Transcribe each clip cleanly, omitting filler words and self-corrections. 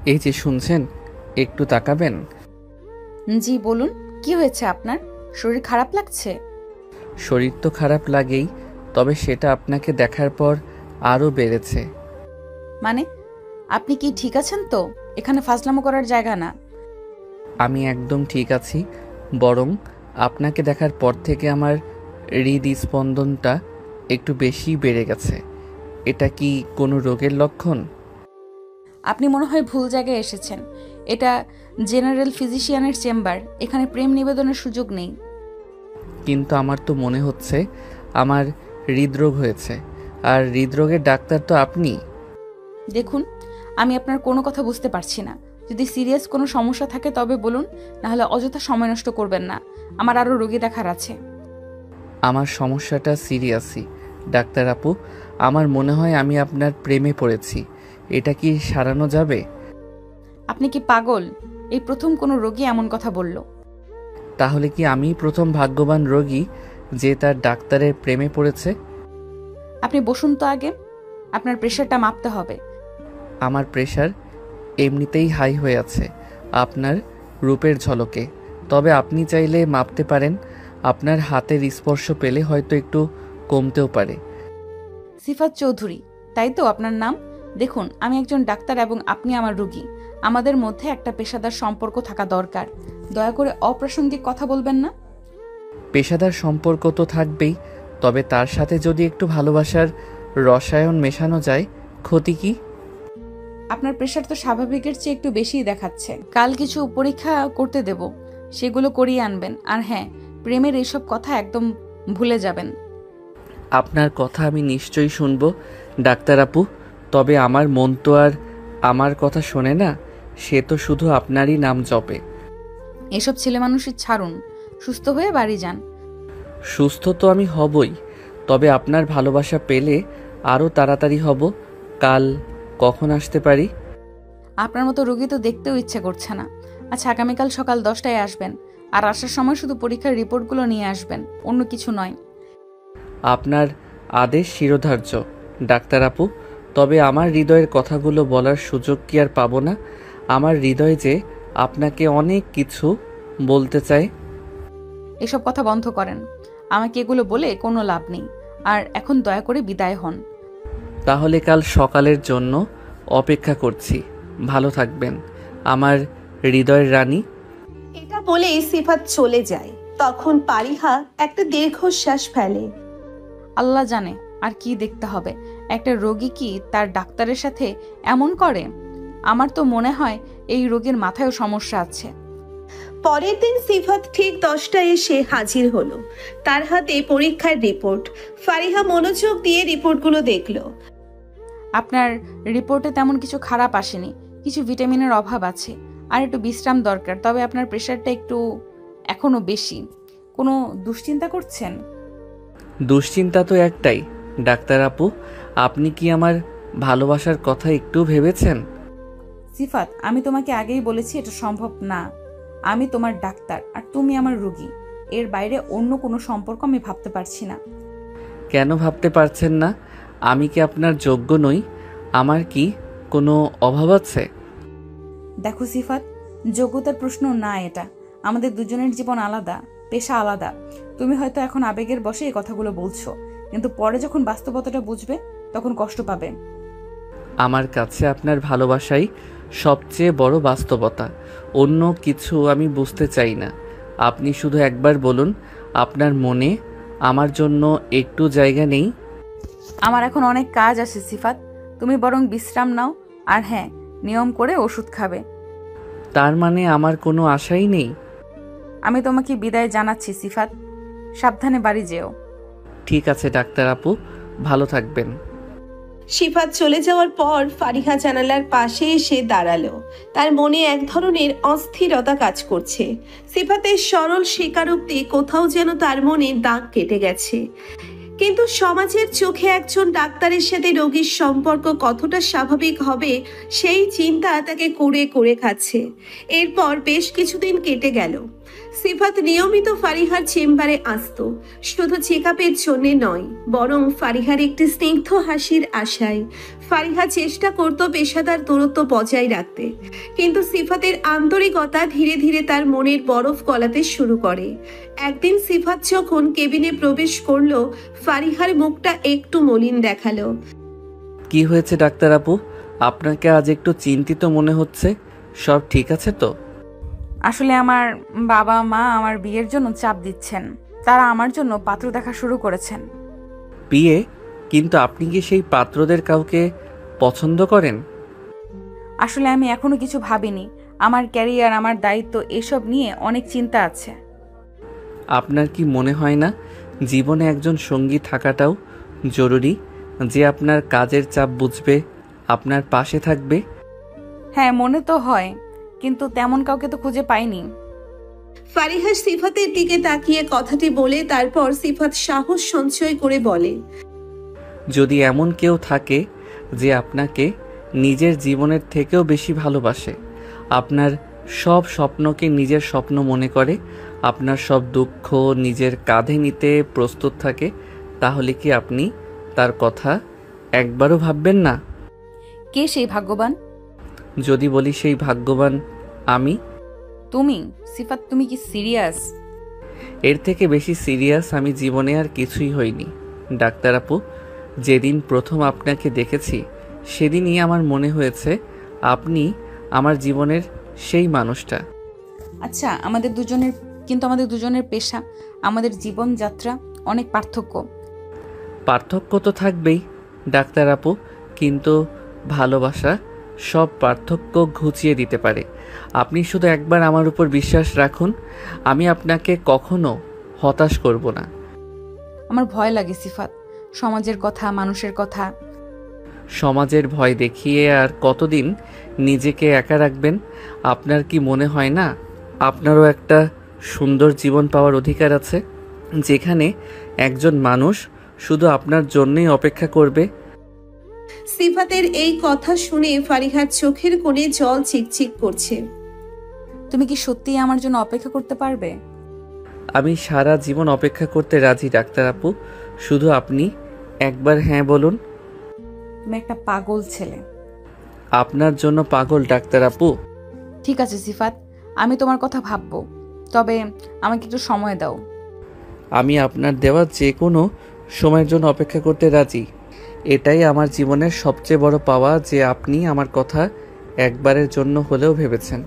এই যে শুনছেন, একটু তাকাবেন। জি বলুন, কি হয়েছে আপনার? শরীর খারাপ লাগছে? শরীর তো খারাপ লাগেই, তবে সেটা আপনাকে দেখার পর আরও বেড়েছে। মানে, আপনি কি ঠিক আছেন তো? এখানে ফাজলামো করার জায়গা না। আমি একদম ঠিক আছি, বরং আপনাকে দেখার পর থেকে আমার হৃদস্পন্দনটা একটু বেশি বেড়ে গেছে। এটা কি কোনো রোগের লক্ষণ? আপনি মনে হয় ভুল জায়গায় এসেছেন। এটা জেনারেল ফিজিশিয়ানের চেম্বার, এখানে প্রেম নিবেদনের সুযোগ নেই। কিন্তু আমার তো মনে হচ্ছে আমার হৃদরোগ হয়েছে, আর হৃদরোগের ডাক্তার তো আপনি। দেখুন, আমি আপনার কোনো কথা বুঝতে পারছি না। যদি সিরিয়াস কোনো সমস্যা থাকে তবে বলুন, নাহলে অযথা সময় নষ্ট করবেন না। আমার আরও রোগী দেখার আছে। আমার সমস্যাটা সিরিয়াসই ডাক্তার আপু। আমার মনে হয় আমি আপনার প্রেমে পড়েছি। এটা কি সারানো যাবে? আপনি কি পাগল? এই প্রথম কোনো রোগী এমন কথা বলল। তাহলে কি আমি প্রথম ভাগ্যবান রোগী যে তার ডাক্তারের প্রেমে পড়েছে? আপনি বসুন তো আগে, আপনার প্রেশারটা মাপতে হবে। আমার প্রেশার এমনিতেই হাই হয়ে আছে আপনার রূপের ঝলকে। তবে আপনি চাইলে মাপতে পারেন। আপনার হাতের স্পর্শ পেলে হয়তো একটু কমতেও পারে। সিফাত চৌধুরী, তাই তো আপনার নাম? দেখুন, আমি একজন ডাক্তার এবং আপনি আমার রোগী। আমাদের মধ্যে একটা পেশাদার সম্পর্ক থাকা দরকার। দয়া করে অপ্রাসঙ্গিক কথা বলবেন না। পেশাদার সম্পর্ক তো থাকবেই, তবে তার সাথে যদি একটু ভালোবাসার রসায়ন মেশানো যায়, ক্ষতি কি? আপনার প্রেশার তো স্বাভাবিকের চেয়ে একটু বেশিই দেখাচ্ছে। কাল কিছু পরীক্ষা করতে দেব, সেগুলো করিয়ে আনবেন। আর হ্যাঁ, প্রেমের এইসব কথা একদম ভুলে যাবেন। আপনার কথা আমি নিশ্চয়ই শুনবো ডাক্তার আপু। তবে আমার মন তো আর আমার কথা শোনে না, সে তো শুধু আপনারই নাম জপে। এসব ছেলে মানুষের ছাড়ুন, সুস্থ হয়ে বাড়ি যান। সুস্থ তো আমি হবই, তবে আপনার ভালোবাসা পেলে আরও তাড়াতাড়ি হব। কাল কখন আসতে পারি? আপনার মতো রোগী তো দেখতেও ইচ্ছে করছে না। আচ্ছা, আগামীকাল সকাল 10টায় আসবেন। আর আসার সময় শুধু পরীক্ষার রিপোর্টগুলো নিয়ে আসবেন, অন্য কিছু নয়। আপনার আদেশ শিরোধার্য ডাক্তার আপু। তবে আমার হৃদয়ের কথাগুলো বলার সুযোগ কি আর পাবো না? আমার হৃদয় যে আপনাকে অনেক কিছু বলতে চায়। এসব কথা বন্ধ করেন। আমাকে এগুলো বলে কোনো লাভ নেই। আর এখন দয়া করে বিদায় হন। তাহলে কাল সকালের জন্য অপেক্ষা করছি। ভালো থাকবেন আমার হৃদয়ের রানী। এটা বলেই সিফাত চলে যায়। তখন পারিহা একটা দীর্ঘশ্বাস ফেলে। আল্লাহ জানে আর কি দেখতে হবে। একটা রোগী কি তার ডাক্তারের সাথে এমন করে? আমার তো মনে হয় এই রোগীর মাথায়ও সমস্যা আছে। পরের দিন সিফাত ঠিক 10টায় এসে হাজির হলো। তার হাতে পরীক্ষার রিপোর্ট। ফারিহা মনোযোগ দিয়ে রিপোর্টগুলো দেখলো। আপনার রিপোর্টে তেমন কিছু খারাপ আসেনি। কিছু ভিটামিনের অভাব আছে, আর একটু বিশ্রাম দরকার। তবে আপনার প্রেশারটা একটু এখনো বেশি। কোনো দুশ্চিন্তা করছেন? দুশ্চিন্তা তো একটাই ডাক্তার আপু। আপনি কি আমার ভালোবাসার কথা একটু ভেবেছেন? সিফাত, আমি তোমাকে আগেই বলেছি এটা সম্ভব না। আমি তোমার ডাক্তার আর তুমি আমার রোগী। এর বাইরে অন্য কোনো সম্পর্ক আমি ভাবতে পারছি না। কেন ভাবতে পারছেন না? আমি কি আপনার যোগ্য নই? আমার কি কোনো অভাব আছে? দেখো সিফাত, যোগ্যতার প্রশ্ন না এটা। আমাদের দুজনের জীবন আলাদা, পেশা আলাদা। তুমি হয়তো এখন আবেগের বশে এই কথাগুলো বলছো, কিন্তু পরে যখন বাস্তবতাটা বুঝবে তখন কষ্ট পাবে। আমার কাছে আপনার ভালোবাসাই সবচেয়ে বড় বাস্তবতা। অন্য কিছু আমি বুঝতে চাই না। আপনি শুধু একবার বলুন, আপনার মনে আমার জন্য একটু জায়গা নেই? আমার এখন অনেক কাজ আছে সিফাত, তুমি বরং বিশ্রাম নাও। আর হ্যাঁ, নিয়ম করে ওষুধ খাবে। তার মানে আমার কোনো আশাই নেই? আমি তোমাকে বিদায় জানাচ্ছি সিফাত, সাবধানে বাড়ি যেও। ঠিক আছে ডাক্তার আপু, ভালো থাকবেন। সিফাত চলে যাওয়ার পর ফারিহা জানালার পাশে এসে দাঁড়ালো। তার মনে এক ধরনের অস্থিরতা কাজ করছে। সিফাতের সরল স্বীকারোক্তি কোথাও যেন তার মনে দাগ কেটে গেছে। কিন্তু সমাজের চোখে একজন ডাক্তারের সাথে রোগীর সম্পর্ক কতটা স্বাভাবিক হবে, সেই চিন্তা তাকে কুরে কুরে খাচ্ছে। এরপর বেশ কিছুদিন কেটে গেল। সিফাত নিয়মিত ফারিহার চেম্বারে আসতো, শুধু চেক আপের জন্য নয়, বরং ফারিহার একটি স্নিগ্ধ হাসির আশায়। ফারিহা চেষ্টা করত পেশাদার দূরত্ব বজায় রাখতে, কিন্তু সিফাতের আন্তরিকতা ধীরে ধীরে তার মনের বরফ গলাতে শুরু করে। একদিন সিফাত যখন কেবিনে প্রবেশ করলো, ফারিহার মুখটা একটু মলিন দেখালো। কি হয়েছে ডাক্তার আপু? আপনাকে আজ একটু চিন্তিত মনে হচ্ছে। সব ঠিক আছে তো? আসলে আমার বাবা মা আমার বিয়ের জন্য চাপ দিচ্ছেন। তারা আমার জন্য পাত্র দেখা শুরু করেছেন। বিয়ে? কিন্তু আপনি কি সেই পাত্রদের কাউকে পছন্দ করেন? আসলে আমি এখনো কিছু ভাবিনি। আমার ক্যারিয়ার, আমার দায়িত্ব, এসব নিয়ে অনেক চিন্তা আছে। আপনার কি মনে হয় না জীবনে একজন সঙ্গী থাকাটাও জরুরি, যে আপনার কাজের চাপ বুঝবে, আপনার পাশে থাকবে? হ্যাঁ, মনে তো হয়, কিন্তু তেমন কাউকে তো খুঁজে পাইনি। ফারিহা সিফাতের দিকে তাকিয়ে কথাটি বলে তারপর সিফাত সাহস সঞ্চয় করে বলে, যদি এমন কেউ থাকে যে আপনাকে নিজের জীবনের থেকেও বেশি ভালোবাসে, আপনার সব স্বপ্নকে নিজের স্বপ্ন মনে করে, আপনার সব দুঃখ নিজের কাঁধে নিতে প্রস্তুত থাকে, তাহলে কি আপনি তার কথা একবারও ভাববেন না? কে সেই ভাগ্যবান? যদি বলি সেই ভাগ্যবান আমি। তুমি? সিফাত, তুমি কি সিরিয়াস? এর থেকে বেশি সিরিয়াস আমি জীবনে আর কিছুই হইনি ডাক্তার আপু। যেদিন প্রথম আপনাকে দেখেছি সেদিনই আমার মনে হয়েছে আপনি আমার জীবনের সেই মানুষটা। আচ্ছা, আমাদের দুজনের পেশা, আমাদের জীবনযাত্রা অনেক পার্থক্য। পার্থক্য তো থাকবেই ডাক্তার আপু, কিন্তু ভালোবাসা সব পার্থক্য ঘুচিয়ে দিতে পারে। আপনি শুধু একবার আমার উপর বিশ্বাস রাখুন, আমি আপনাকে কখনো হতাশ করব না। আমার ভয় লাগে সিফাত, সমাজের কথা, মানুষের কথা। সমাজের ভয় দেখিয়ে আর কতদিন নিজেকে একা রাখবেন? আপনার কি মনে হয় না আপনারও একটা সুন্দর জীবন পাওয়ার অধিকার আছে, যেখানে একজন মানুষ শুধু আপনার জন্যই অপেক্ষা করবে? সিফাতের এই কথা শুনে ফারিহার চোখের কোণে জল চিকচিক করছে। তুমি কি সত্যিই আমার জন্য অপেক্ষা করতে পারবে? আমি সারা জীবন অপেক্ষা করতে রাজি ডাক্তার আপু, শুধু আপনি একবার হ্যাঁ বলুন। তুমি একটা পাগল ছেলে। আপনার জন্য পাগল ডাক্তার আপু? ঠিক আছে সিফাত, আমি তোমার কথা ভাববো, তবে আমাকে একটু সময় দাও। আমি আপনার দেওয়া যে কোনো সময়ের জন্য অপেক্ষা করতে রাজি। এটাই আমার জীবনের সবচেয়ে বড় পাওয়া, যে আপনি আমার কথা একবারের জন্য হলেও ভেবেছেন।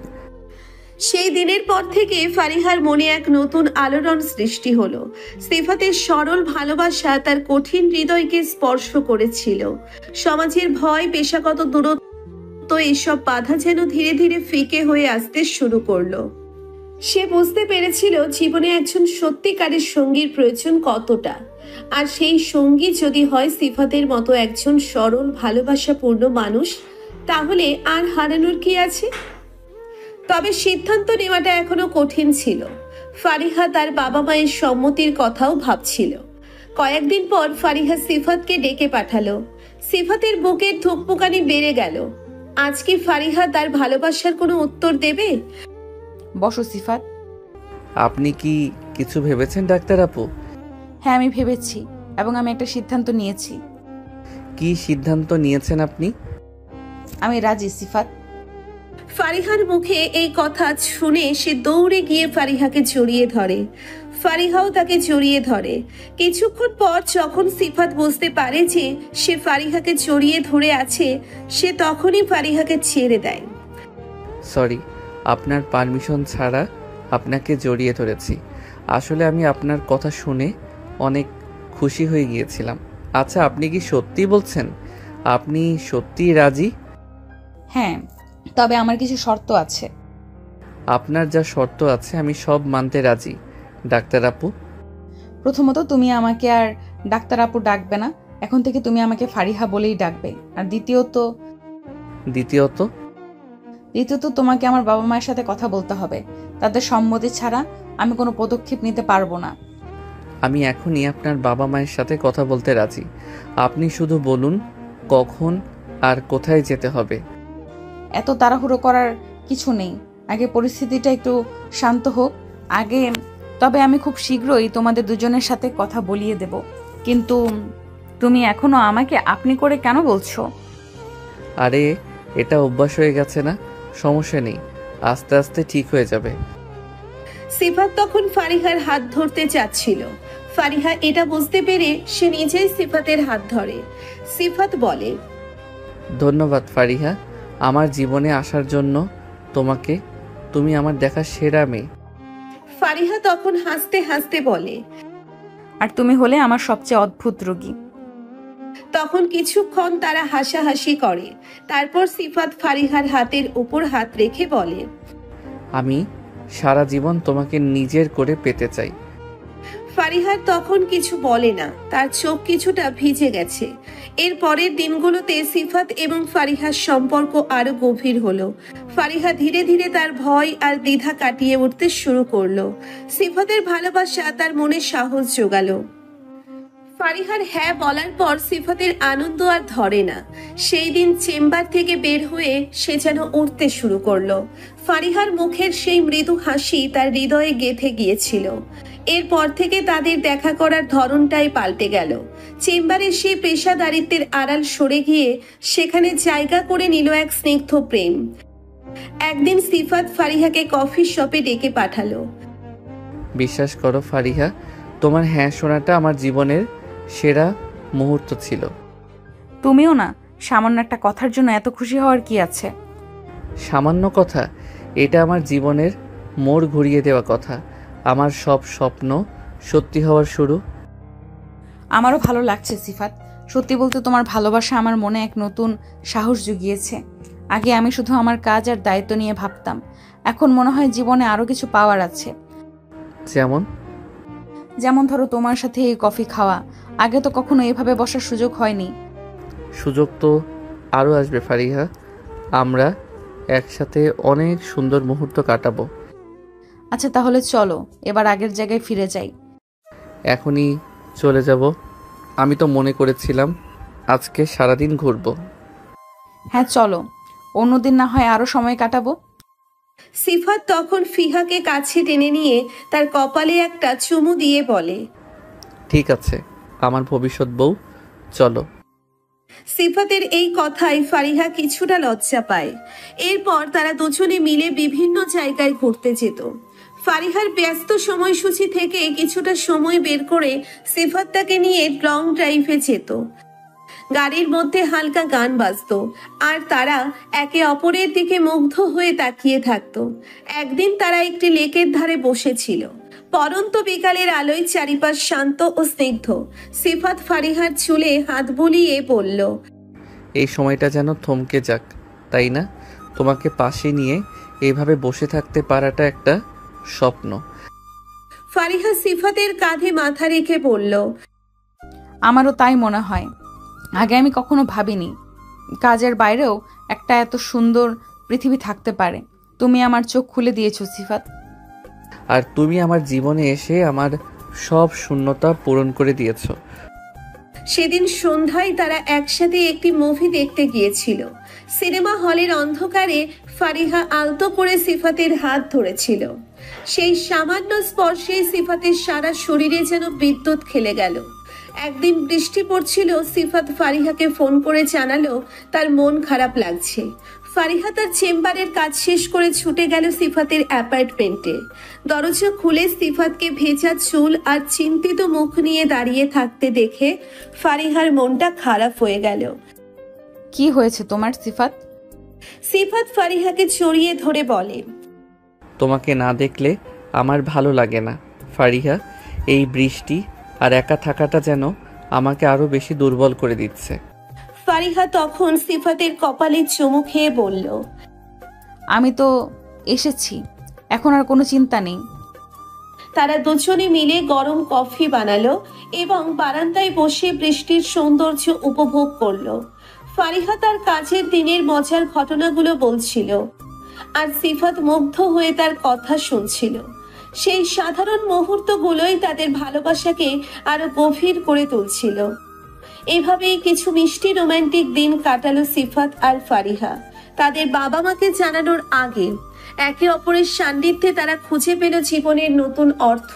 সেই দিনের পর থেকে ফারিহার মনে এক নতুন আলোড়ন সৃষ্টি হলো। সিফাতের সরল ভালোবাসা তার কঠিন হৃদয়কে স্পর্শ করেছিল। সমাজের ভয়, পেশাগত দূরত্ব, এসব বাধা যেন ধীরে ধীরে ফিকে হয়ে আসতে শুরু করলো। সে বুঝতে পেরেছিল জীবনে একজন সত্যিকারের সঙ্গীর প্রয়োজন কতটা, আর সেই সঙ্গী যদি হয় সিফাতের মতো একজন সরল ভালোবাসাপূর্ণ মানুষ, তাহলে আর হারানোর কি আছে। তবে সিদ্ধান্ত নেওয়াটা এখনো কঠিন ছিল। ফারিহা তার বাবা মায়ের সম্মতির কথাও ভাবছিল। কয়েকদিন পর ফারিহা সিফাতকে ডেকে পাঠালো। সিফাতের বুকের ধুকপুকানি বেড়ে গেল। আজ কি ফারিহা তার ভালোবাসার কোনো উত্তর দেবে? বসো সিফাত। আপনি কি কিছু ভেবেছেন ডাক্তার আপু? হ্যাঁ, আমি ভেবেছি এবং আমি একটা সিদ্ধান্ত নিয়েছি। কি সিদ্ধান্ত নিয়েছেন আপনি? আমি রাজি সিফাত। ফারিহার মুখে এই কথা শুনে সে দৌড়ে গিয়ে ফারিহাকে জড়িয়ে ধরে। ফারিহাও তাকে জড়িয়ে ধরে। কিছুক্ষণ পর যখন সিফাত বুঝতে পারে যে সে ফারিহাকে জড়িয়ে ধরে আছে, সে তখনই ফারিহাকে ছেড়ে দেয়। সরি, আপনার পারমিশন ছাড়া আপনাকে জড়িয়ে ধরেছি। আসলে আমি আপনার কথা শুনে অনেক খুশি হয়ে গিয়েছিলাম। আচ্ছা, আপনি কি সত্যি বলছেন? আপনি সত্যিই রাজি? হ্যাঁ, তবে আমার কিছু শর্ত আছে। আপনার যা শর্ত আছে আমি সব মানতে রাজি ডাক্তার আপু। প্রথমত, তুমি আমাকে আর ডাক্তার আপু ডাকবে না। এখন থেকে তুমি আমাকে ফারিহা বলেই ডাকবে। আর দ্বিতীয়ত তোমাকে আমার বাবা মায়ের সাথে কথা বলতে হবে। তাদের সম্মতি ছাড়া আমি কোনো পদক্ষেপ নিতে পারবো না। আমি এখনই আপনার বাবা মায়ের সাথে কথা বলতে রাজি। আপনি শুধু বলুন কখন আর কোথায় যেতে হবে। এত তাড়াহুড়ো করার কিছু নেই, আগে পরিস্থিতিটা একটু শান্ত হোক, আগে, তবে আমি খুব শীঘ্রই তোমাদের দুজনের সাথে কথা বলিয়ে দেব। কিন্তু তুমি এখনো আমাকে আপনি করে কেন বলছো? আরে এটা অভ্যাস হয়ে গেছে না, সমস্যা নেই, আস্তে আস্তে ঠিক হয়ে যাবে। সিফাত তখন ফারিহার হাত ধরতে চাচ্ছিল। ফারিহা এটা বুঝতে পেরে সে নিজেই সিফাতের হাত ধরে। সিফাত বলে, ধন্যবাদ ফারিহা, আমার জীবনে আসার জন্য তোমাকে। তুমি আমার দেখা সেরা মেয়ে। ফারিহা তখন হাসতে হাসতে বলে, আর তুমি হলে আমার সবচেয়ে অদ্ভুত রোগী। তখন কিছুক্ষণ তারা হাসাহাসি করে। তারপর সিফাত ফারিহার হাতের উপর হাত রেখে বলে, আমি সারা জীবন তোমাকে নিজের করে পেতে চাই। ফারিহার তখন কিছু বলে না, তার চোখ কিছুটা ভিজে গেছে। এর পরের দিনগুলোতে সিফাত এবং ফারিহার সম্পর্ক আরো গভীর হলো। ফারিহা ধীরে ধীরে তার ভয় আর দ্বিধা কাটিয়ে উঠতে শুরু করলো। সিফাতের ভালোবাসা তার মনে সাহস জোগালো। ফারিহার হ্যাঁ বলার পর সিফাতের আনন্দ আর ধরে না। সেই দিন চেম্বার থেকে বের হয়ে সে যেন উঠতে শুরু করলো। ফারিহার মুখের সেই মৃদু হাসি তার হৃদয়ে গেঁথে গিয়েছিল। এরপর থেকে তাদের দেখা করার ধরনটাই পাল্টে গেল। চেম্বারে সে পেশাদারিত্বের আড়াল সরে গিয়ে সেখানে জায়গা করে নিল এক স্নিগ্ধ প্রেম। একদিন সিফাত ফারিহাকে কফি শপে ডেকে পাঠালো। বিশ্বাস করো ফারিহা, তোমার হ্যাঁ শোনাটা আমার জীবনের সেরা মুহূর্ত ছিল। তুমিও না, সামান্য একটা কথার জন্য এত খুশি হওয়ার কি আছে? সামান্য কথা, এটা আমার জীবনের মোড় ঘুরিয়ে দেওয়া কথা, আমার সব স্বপ্ন সত্যি হওয়ার শুরু। আমারও ভালো লাগছে সিফাত। সত্যি বলতে তোমার ভালোবাসা আমার মনে এক নতুন সাহস জুগিয়েছে। আগে আমি শুধু আমার কাজ আর দায়িত্ব নিয়ে ভাবতাম, এখন মনে হয় জীবনে আরো কিছু পাওয়ার আছে। যেমন ধরো তোমার সাথে এই কফি খাওয়া, আগে তো কখনো এভাবে বসার সুযোগ হয়নি। সুযোগ তো আরও আসবে ফারিহা, আমরা একসাথে অনেক সুন্দর মুহূর্ত কাটাবো। আচ্ছা তাহলে চলো এবার আগের জায়গায় ফিরে যাই। এখনই চলে যাব? আমি তো মনে করেছিলাম আজকে সারাদিন ঘুরবো। হ্যাঁ চলো, অন্যদিন না হয় আরো সময় কাটাবো। সিফাত তখন ফিহাকে কাছে টেনে নিয়ে তার কপালে একটা চুমু দিয়ে বলে, ঠিক আছে আমার ভবিষ্যৎ বউ, চলো। সিফাতের এই কথায় ফারিহা কিছুটা লজ্জা পায়। এরপর তারা দুজনে মিলে বিভিন্ন জায়গায় ঘুরতে যেত। ফারিহার ব্যস্ত সময়সূচি থেকে কিছুটা সময় বের করে সিফাত তাকে নিয়ে লং ড্রাইভে যেত। গাড়ির মধ্যে হালকা গান বাজতো আর তারা একে অপরের দিকে মুগ্ধ হয়ে তাকিয়ে থাকতো। একদিন তারা একটি লেকের ধারে বসেছিল। পরন্ত বিকালের আলোয় চারিপাশ শান্ত ও স্নিগ্ধ। সিফাত ফারিহার চুলে হাত বুলিয়ে বলল, এই সময়টা যেন থমকে যাক, তাই না? তোমাকে পাশে নিয়ে এইভাবে বসে থাকতে পারাটা একটা স্বপ্ন। ফারিহা সিফাতের কাঁধে মাথা রেখে বলল, আমারও তাই মনে হয়। আগে আমি কখনো ভাবিনি কাজের বাইরেও একটা এত সুন্দর পৃথিবী থাকতে পারে। তুমি আমার চোখ খুলে দিয়েছো সিফাত। আর তুমি আমার জীবনে এসে আমার সব শূন্যতা পূরণ করে দিয়েছো। সেদিন সন্ধ্যায় তারা একসাথে একটি মুভি দেখতে গিয়েছিল। সিনেমা হলের অন্ধকারে ফারিহা আলতো করে সিফাতের হাত ধরেছিল। সেই সামান্য স্পর্শে সিফাতের সারা শরীরে যেন বিদ্যুৎ খেলে গেল। একদিন বৃষ্টি পড়ছিল। সিফাত ফারিহাকে ফোন করে জানালো তার মন খারাপ লাগছে। ফারিহা তার চেম্বারের কাজ শেষ করে ছুটে গেল সিফাতের অ্যাপার্টমেন্টে। দরজা খুলে সিফাতকে ভেজা চুল আর চিন্তিত মুখ নিয়ে দাঁড়িয়ে থাকতে দেখে ফারিহার মনটা খারাপ হয়ে গেল। কি হয়েছে তোমার সিফাত? সিফাত ফারিহাকে জড়িয়ে ধরে বলে, তোমাকে না দেখলে আমার ভালো লাগে না ফারিহা। এই বৃষ্টি আর একা থাকাটা যেন আমাকে আরো বেশি দুর্বল করে দিচ্ছে। ফারিহা তখন সিফাতের কপালে চুমু খেয়ে বলল, আমি তো এসেছি, এখন আর কোনো চিন্তা নেই। তারা দুজনে মিলে গরম কফি বানালো এবং বারান্দায় বসে বৃষ্টির সৌন্দর্য উপভোগ করলো। ফারিহা তার কাজের দিনের মজার ঘটনাগুলো বলছিল আর সিফাত মুগ্ধ হয়ে তার কথা শুনছিল। সেই সাধারণ মুহূর্তগুলোই তাদের ভালোবাসাকে আরো গভীর করে তুলছিল। এভাবেই কিছু মিষ্টি রোমান্টিক দিন কাটালো সিফাত আর ফারিহা। তাদের বাবা মাকে জানানোর আগে একে অপরের সান্নিধ্যে তারা খুঁজে পেল জীবনের নতুন অর্থ,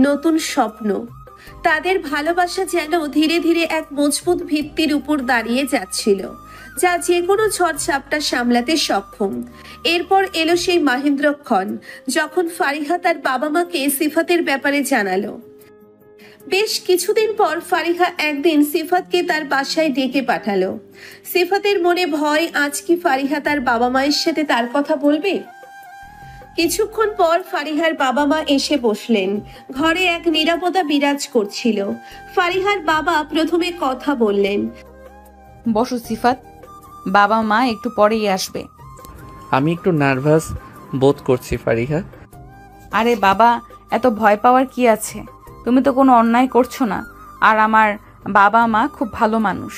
নতুন স্বপ্ন। তাদের ভালোবাসা যেন ধীরে ধীরে এক মজবুত ভিত্তির উপর দাঁড়িয়ে যাচ্ছিল, যা যে কোনো ঝড়ঝাপটা সামলাতে সক্ষম। এরপর এলো সেই মাহেন্দ্রক্ষণ যখন ফারিহা তার বাবা মাকে সিফাতের ব্যাপারে জানালো। বেশ কিছুদিন পর ফারিহা একদিন সিফাতকে তার বাসায় ডেকে পাঠালো। সিফাতের মনে ভয়, আজ কি ফারিহা তার বাবা মায়ের সাথে তার কথা বলবে। কিছুক্ষণ পর ফারিহার বাবা মা এসে বসলেন। ঘরে এক নীরবতা বিরাজ করছিল। ফারিহার বাবা প্রথমে কথা বললেন। বসো সিফাত, বাবা মা একটু পরেই আসবে। আমি একটু নার্ভাস বোধ করছি ফারিহা। আরে বাবা, এত ভয় পাওয়ার কি আছে? তুমি তো কোনো অন্যায় করছো না, আর আমার বাবা মা খুব ভালো মানুষ।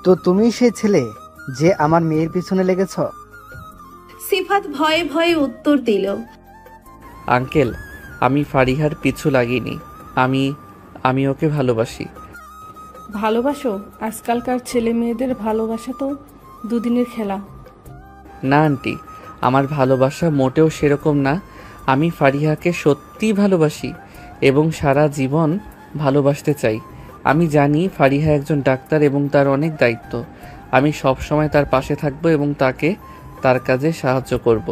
তো তুমি সেই ছেলে যে আমার মেয়ের পিছনে লেগেছ? সিফাত ভয়ে ভয়ে উত্তর দিল। আঙ্কেল, আমি ফারিহার পিছু লাগিনি। আমি ওকে ভালোবাসি। ভালোবাসো? আজকালকার ছেলে মেয়েদের ভালোবাসা তো দুদিনের খেলা। না আন্টি, আমার ভালোবাসা মোটেও সেরকম না। আমি ফারিহাকে সত্যিই ভালোবাসি এবং সারা জীবন ভালোবাসতে চাই। আমি জানি ফারিহা একজন ডাক্তার এবং তার অনেক দায়িত্ব। আমি সব সময় তার পাশে থাকব এবং তাকে তার কাজে সাহায্য করব।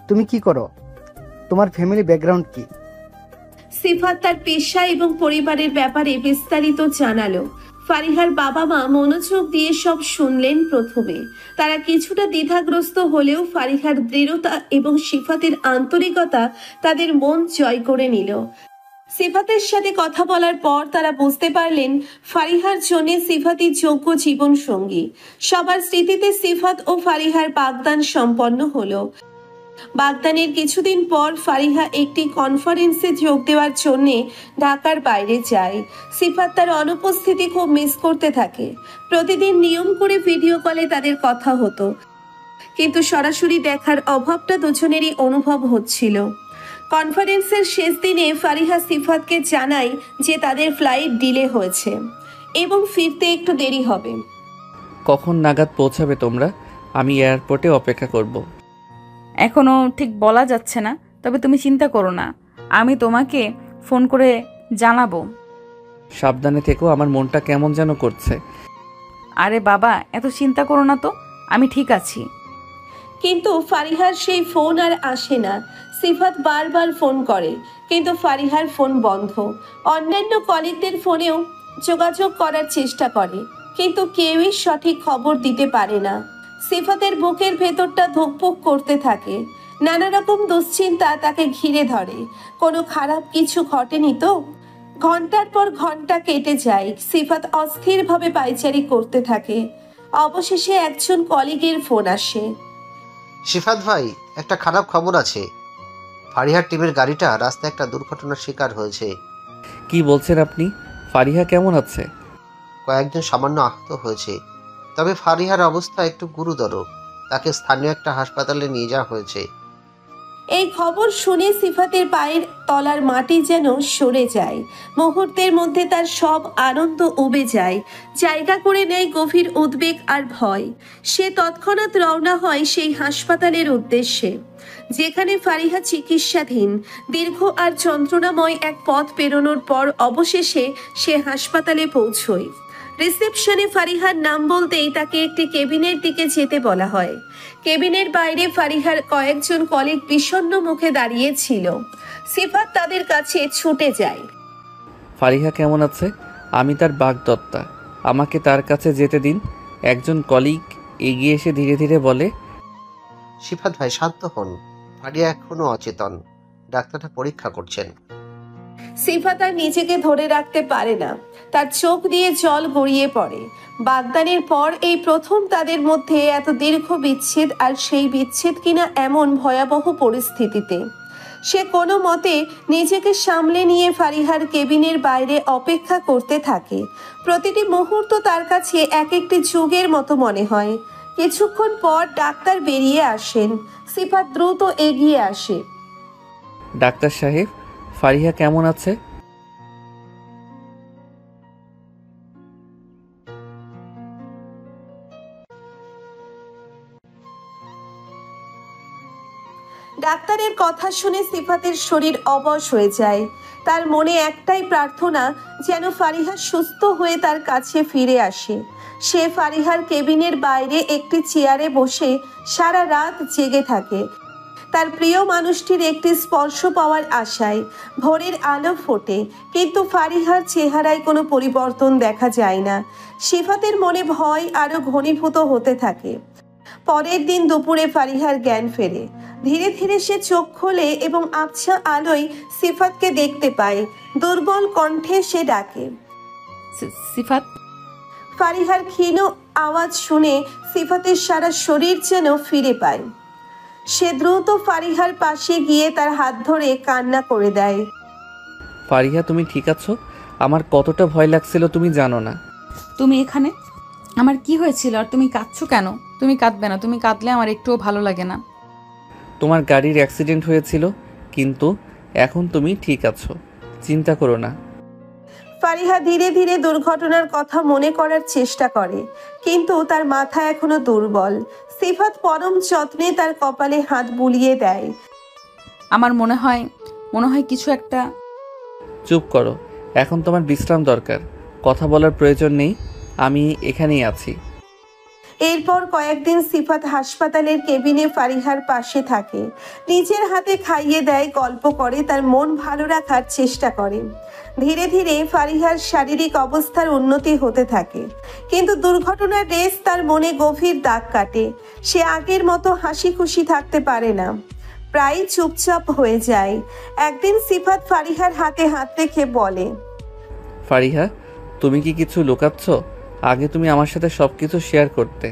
তুমি কি করো? তোমার ফ্যামিলি ব্যাকগ্রাউন্ড কি? সিফাত তার পেশা এবং পরিবারের ব্যাপারে বিস্তারিত জানালো। ফারিহার বাবা মা মনোযোগ দিয়ে সব শুনলেন। প্রথমে তারা কিছুটা দ্বিধাগ্রস্ত হলেও ফারিহার দৃঢ়তা এবং সিফাতের আন্তরিকতা তাদের মন জয় করে নিল। সিফাতের সাথে কথা বলার পর তারা বুঝতে পারলেন ফারিহার জন্য সিফাতই যোগ্য জীবন সঙ্গী। সবার স্মৃতিতে সিফাত ও ফারিহার বাগদান সম্পন্ন হলো। বাগদানের কিছুদিন পর ফারিহা একটি কনফারেন্সে যোগ দেওয়ার জন্য ঢাকার বাইরে যায়। সিফাত তার অনুপস্থিতি খুব মিস করতে থাকে। প্রতিদিন নিয়ম করে ভিডিও কলে তাদের কথা হতো, কিন্তু সরাসরি দেখার অভাবটা দুজনেরই অনুভব হচ্ছিল। কনফারেন্সের শেষ দিনে ফারিহা সিফাতকে জানায় যে তাদের ফ্লাইট ডিলে হয়েছে এবং ফিরতে একটু দেরি হবে। কখন নাগাদ পৌঁছাবে তোমরা? আমি এয়ারপোর্টে অপেক্ষা করব। এখনো ঠিক বলা যাচ্ছে না, তবে তুমি চিন্তা করো না, আমি তোমাকে ফোন করে জানাবো। সাবধানে থেকো, আমার মনটা কেমন যেন করছে। আরে বাবা, এত চিন্তা করো না তো, আমি ঠিক আছি। কিন্তু ফারিহার সেই ফোন আর আসে না। সিফাত বারবার ফোন করে, কিন্তু ফারিহার ফোন বন্ধ। অন্যান্য কলিগদের ফোনেও যোগাযোগ করার চেষ্টা করে, কিন্তু কেউই সঠিক খবর দিতে পারে না। সিফাতের বুকের ভেতরটা ধুকপুক করতে থাকে। নানা রকম দুশ্চিন্তা তাকে ঘিরে ধরে। কোনো খারাপ কিছু ঘটেনি তো? ঘন্টার পর ঘন্টা কেটে যায়। সিফাত অস্থিরভাবে পায়চারি করতে থাকে। অবশেষে একজন কলিগের ফোন আসে। সিফাত ভাই, একটা খারাপ খবর আছে। ফারিহার টিমের গাড়িটা রাস্তায় একটা দুর্ঘটনার শিকার হয়েছে। কি বলছেন আপনি? ফারিহা কেমন আছে? কয়েকজন সামান্য আহত হয়েছে, তবে ফারিহার অবস্থা একটু গুরুতর। তাকে স্থানীয় একটা হাসপাতালে নিয়ে যাওয়া হয়েছে। এই খবর শুনে সিফাতের পায়ের তলার মাটি যেন সরে যায়। মুহূর্তের মধ্যে তার সব আনন্দ উবে যায়। জায়গা করে নেয় গভীর উদ্বেগ আর ভয়। সে তৎক্ষণাৎ রওনা হয় সেই হাসপাতালের উদ্দেশ্যে, যেখানে ফারিহা চিকিৎসাধীন। দীর্ঘ আর যন্ত্রণাময় এক পথ পেরোনোর পর অবশেষে সে হাসপাতালে পৌঁছয়। রিসেপশনে ফারিহার নাম বলতেই তাকে একটি কেবিনের দিকে যেতে বলা হয়। কেবিনের বাইরে ফারিহার কয়েকজন কলিগ বিষণ্ণ মুখে দাঁড়িয়ে ছিল। সিফাত তাদের কাছে ছুটে যায়। ফারিহা কেমন আছে? আমি তার বাগদত্তা, আমাকে তার কাছে যেতে দিন। একজন কলিগ এগিয়ে এসে ধীরে ধীরে বলে। সিফাত ভাই, শান্ত হন। ফারিহা এখনো অচেতন, ডাক্তাররা পরীক্ষা করছেন। সিফাত আর নিজেকে ধরে রাখতে পারে না। তার চোখ দিয়ে জল গড়িয়ে পড়ে। বাগদানের পর এই প্রথম তাদের মধ্যে এত দীর্ঘ বিচ্ছেদ, আর সেই বিচ্ছেদ কিনা এমন ভয়াবহ পরিস্থিতিতে। সে কোনো মতে নিজেকে সামলে নিয়ে ফারিহার কেবিনের বাইরে অপেক্ষা করতে থাকে। প্রতিটি মুহূর্ত তার কাছে এক একটি যুগের মতো মনে হয়। কিছুক্ষণ পর ডাক্তার বেরিয়ে আসেন। সিফাত দ্রুত এগিয়ে আসে। ডাক্তার সাহেব, ফারিহা কেমন আছে? ডাক্তারের কথা শুনে সিফাতের শরীর অবশ হয়ে যায়। তার মনে একটাই প্রার্থনা, যেন ফারিহা সুস্থ হয়ে তার কাছে ফিরে আসে। সে ফারিহার কেবিনের বাইরে একটি চেয়ারে বসে সারা রাত জেগে থাকে, তার প্রিয় মানুষটির একটি স্পর্শ পাওয়ার আশায়। ভোরের আলো ফোটে, কিন্তু ফারিহার চেহারায় কোনো পরিবর্তন দেখা যায় না। সিফাতের মনে ভয় আরো ঘনীভূত হতে থাকে। পরের দিন দুপুরে ফারিহার জ্ঞান ফেরে। ধীরে ধীরে সে চোখ খোলে এবং আবছা আলোয় সিফাতকে দেখতে পায়। দুর্বল কণ্ঠে সে ডাকে, সিফাত। ফারিহার ক্ষীণ আওয়াজ শুনে সিফাতের সারা শরীর যেন ফিরে পায়। সে দ্রুত ফারিহার পাশে গিয়ে তার হাত ধরে কান্না করে দেয়। ফারিহা, তুমি ঠিক আছো? আমার কতটা ভয় লাগছিল তুমি জানো না। তুমি এখানে? আমার কি হয়েছিল আর তুমি কাঁদছো কেন? তুমি কাঁদবে না, তুমি কাঁদলে আমার একটুও ভালো লাগে না। তোমার গাড়ির অ্যাক্সিডেন্ট হয়েছিল, কিন্তু এখন তুমি ঠিক আছো, চিন্তা করো না। ফারিহা ধীরে ধীরে দুর্ঘটনার কথা মনে করার চেষ্টা করে, কিন্তু তার মাথা এখনো দুর্বল। সিফাত পরম যত্নে তার কপালে হাত বুলিয়ে দেয়। আমার মনে হয় কিছু একটা। চুপ করো, এখন তোমার বিশ্রাম দরকার, কথা বলার প্রয়োজন নেই, আমি এখানেই আছি। এরপর কয়েকদিন সিফাত হাসপাতালের কেবিনে ফারিহার পাশে থাকে। নিজের হাতে খাইয়ে দেয়, গল্প করে, তার মন ভালো রাখার চেষ্টা করে। ধীরে ধীরে ফারিহার শারীরিক অবস্থার উন্নতি হতে থাকে, কিন্তু দুর্ঘটনার রেশ তার মনে গভীর দাগ কাটে। সে আগের মতো হাসি খুশি থাকতে পারে না, প্রায় চুপচাপ হয়ে যায়। একদিন সিফাত ফারিহার হাতে হাত রেখে বলে, ফারিহা, তুমি কি কিছু লুকাচ্ছ? আগে তুমি আমার সাথে সবকিছু শেয়ার করতে,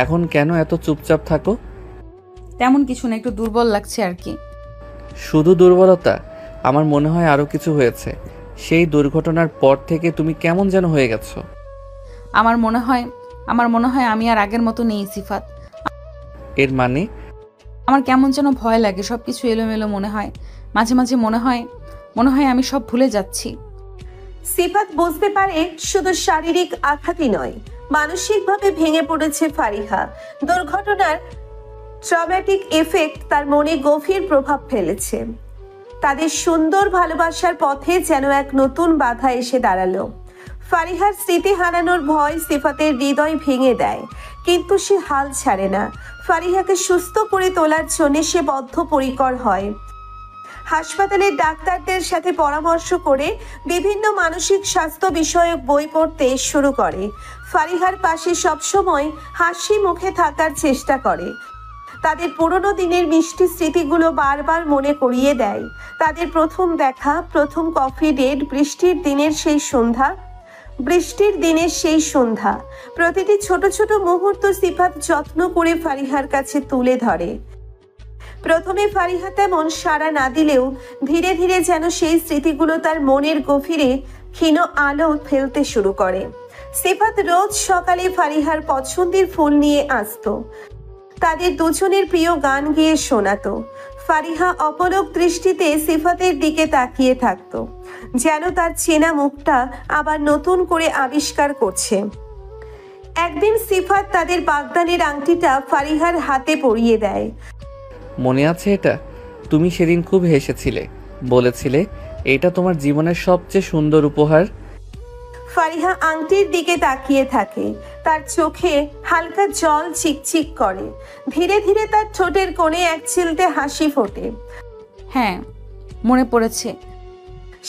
এখন কেন এত চুপচাপ থাকো? তেমন কিছু না, একটু দুর্বল লাগছে আর কি। শুধু দুর্বলতা? আমার মনে হয় আরো কিছু হয়েছে। সেই দুর্ঘটনার পর থেকে তুমি কেমন যেন হয়ে গেছো। আমার মনে হয় আমি আর আগের মতো নেই সিফাত। এর মানে? আমার কেমন যেন ভয় লাগে, সবকিছু এলোমেলো মনে হয়। মাঝে মাঝে মনে হয় আমি সব ভুলে যাচ্ছি। সিফাত বুঝতে পারে শুধু শারীরিক আঘাতই নয়, মানসিকভাবে ভেঙে পড়েছে ফারিহা। দুর্ঘটনার ট্রমেটিক এফেক্ট তার মনে গভীর প্রভাব ফেলেছে। তাদের সুন্দর ভালোবাসার পথে যেন এক নতুন বাধা এসে দাঁড়ালো। ফারিহার স্মৃতি হারানোর ভয় সিফাতের হৃদয় ভেঙে দেয়, কিন্তু সে হাল ছাড়ে না। ফারিহাকে সুস্থ করে তোলার জন্য সে বদ্ধপরিকর হয়। হাসপাতালের ডাক্তারদের সাথে পরামর্শ করে বিভিন্ন মানসিক স্বাস্থ্য বিষয়ক বই পড়তে শুরু করে। ফারিহার পাশে সবসময় হাসি মুখে থাকার চেষ্টা করে। তাদের পুরনো দিনের মিষ্টি স্মৃতিগুলো বারবার মনে করিয়ে দেয়। তাদের প্রথম দেখা, প্রথম কফি ডেট, বৃষ্টির দিনের সেই সন্ধ্যা, প্রতিটি ছোট ছোট মুহূর্ত সিফাত যত্ন করে ফারিহার কাছে তুলে ধরে। প্রথমে ফারিহা তেমন সাড়া না দিলেও ধীরে ধীরে যেন সেই স্মৃতিগুলো তার মনের গভীরে ক্ষীণ আলো ফেলতে শুরু করে। সিফাত রোজ সকালে ফারিহার পছন্দের ফুল নিয়ে আসতো, তাদের দুজনের প্রিয় গান গেয়ে শোনাতো। ফারিহা অপলক দৃষ্টিতে সিফাতের দিকে তাকিয়ে থাকতো, যেন তার চেনা মুখটা আবার নতুন করে আবিষ্কার করছে। একদিন সিফাত তাদের বাগদানের আংটিটা ফারিহার হাতে পরিয়ে দেয়। মনে আছে এটা? তুমি সেদিন খুব হেসেছিলে, বলেছিলে এটা তোমার জীবনের সবচেয়ে সুন্দর উপহার। ফারিহা আংটির দিকে তাকিয়ে থাকে, তার চোখে হালকা জল চিকচিক করে। ধীরে ধীরে তার ঠোঁটের কোণে এক চিলতে হাসি ফোটে। হ্যাঁ, মনে পড়েছে।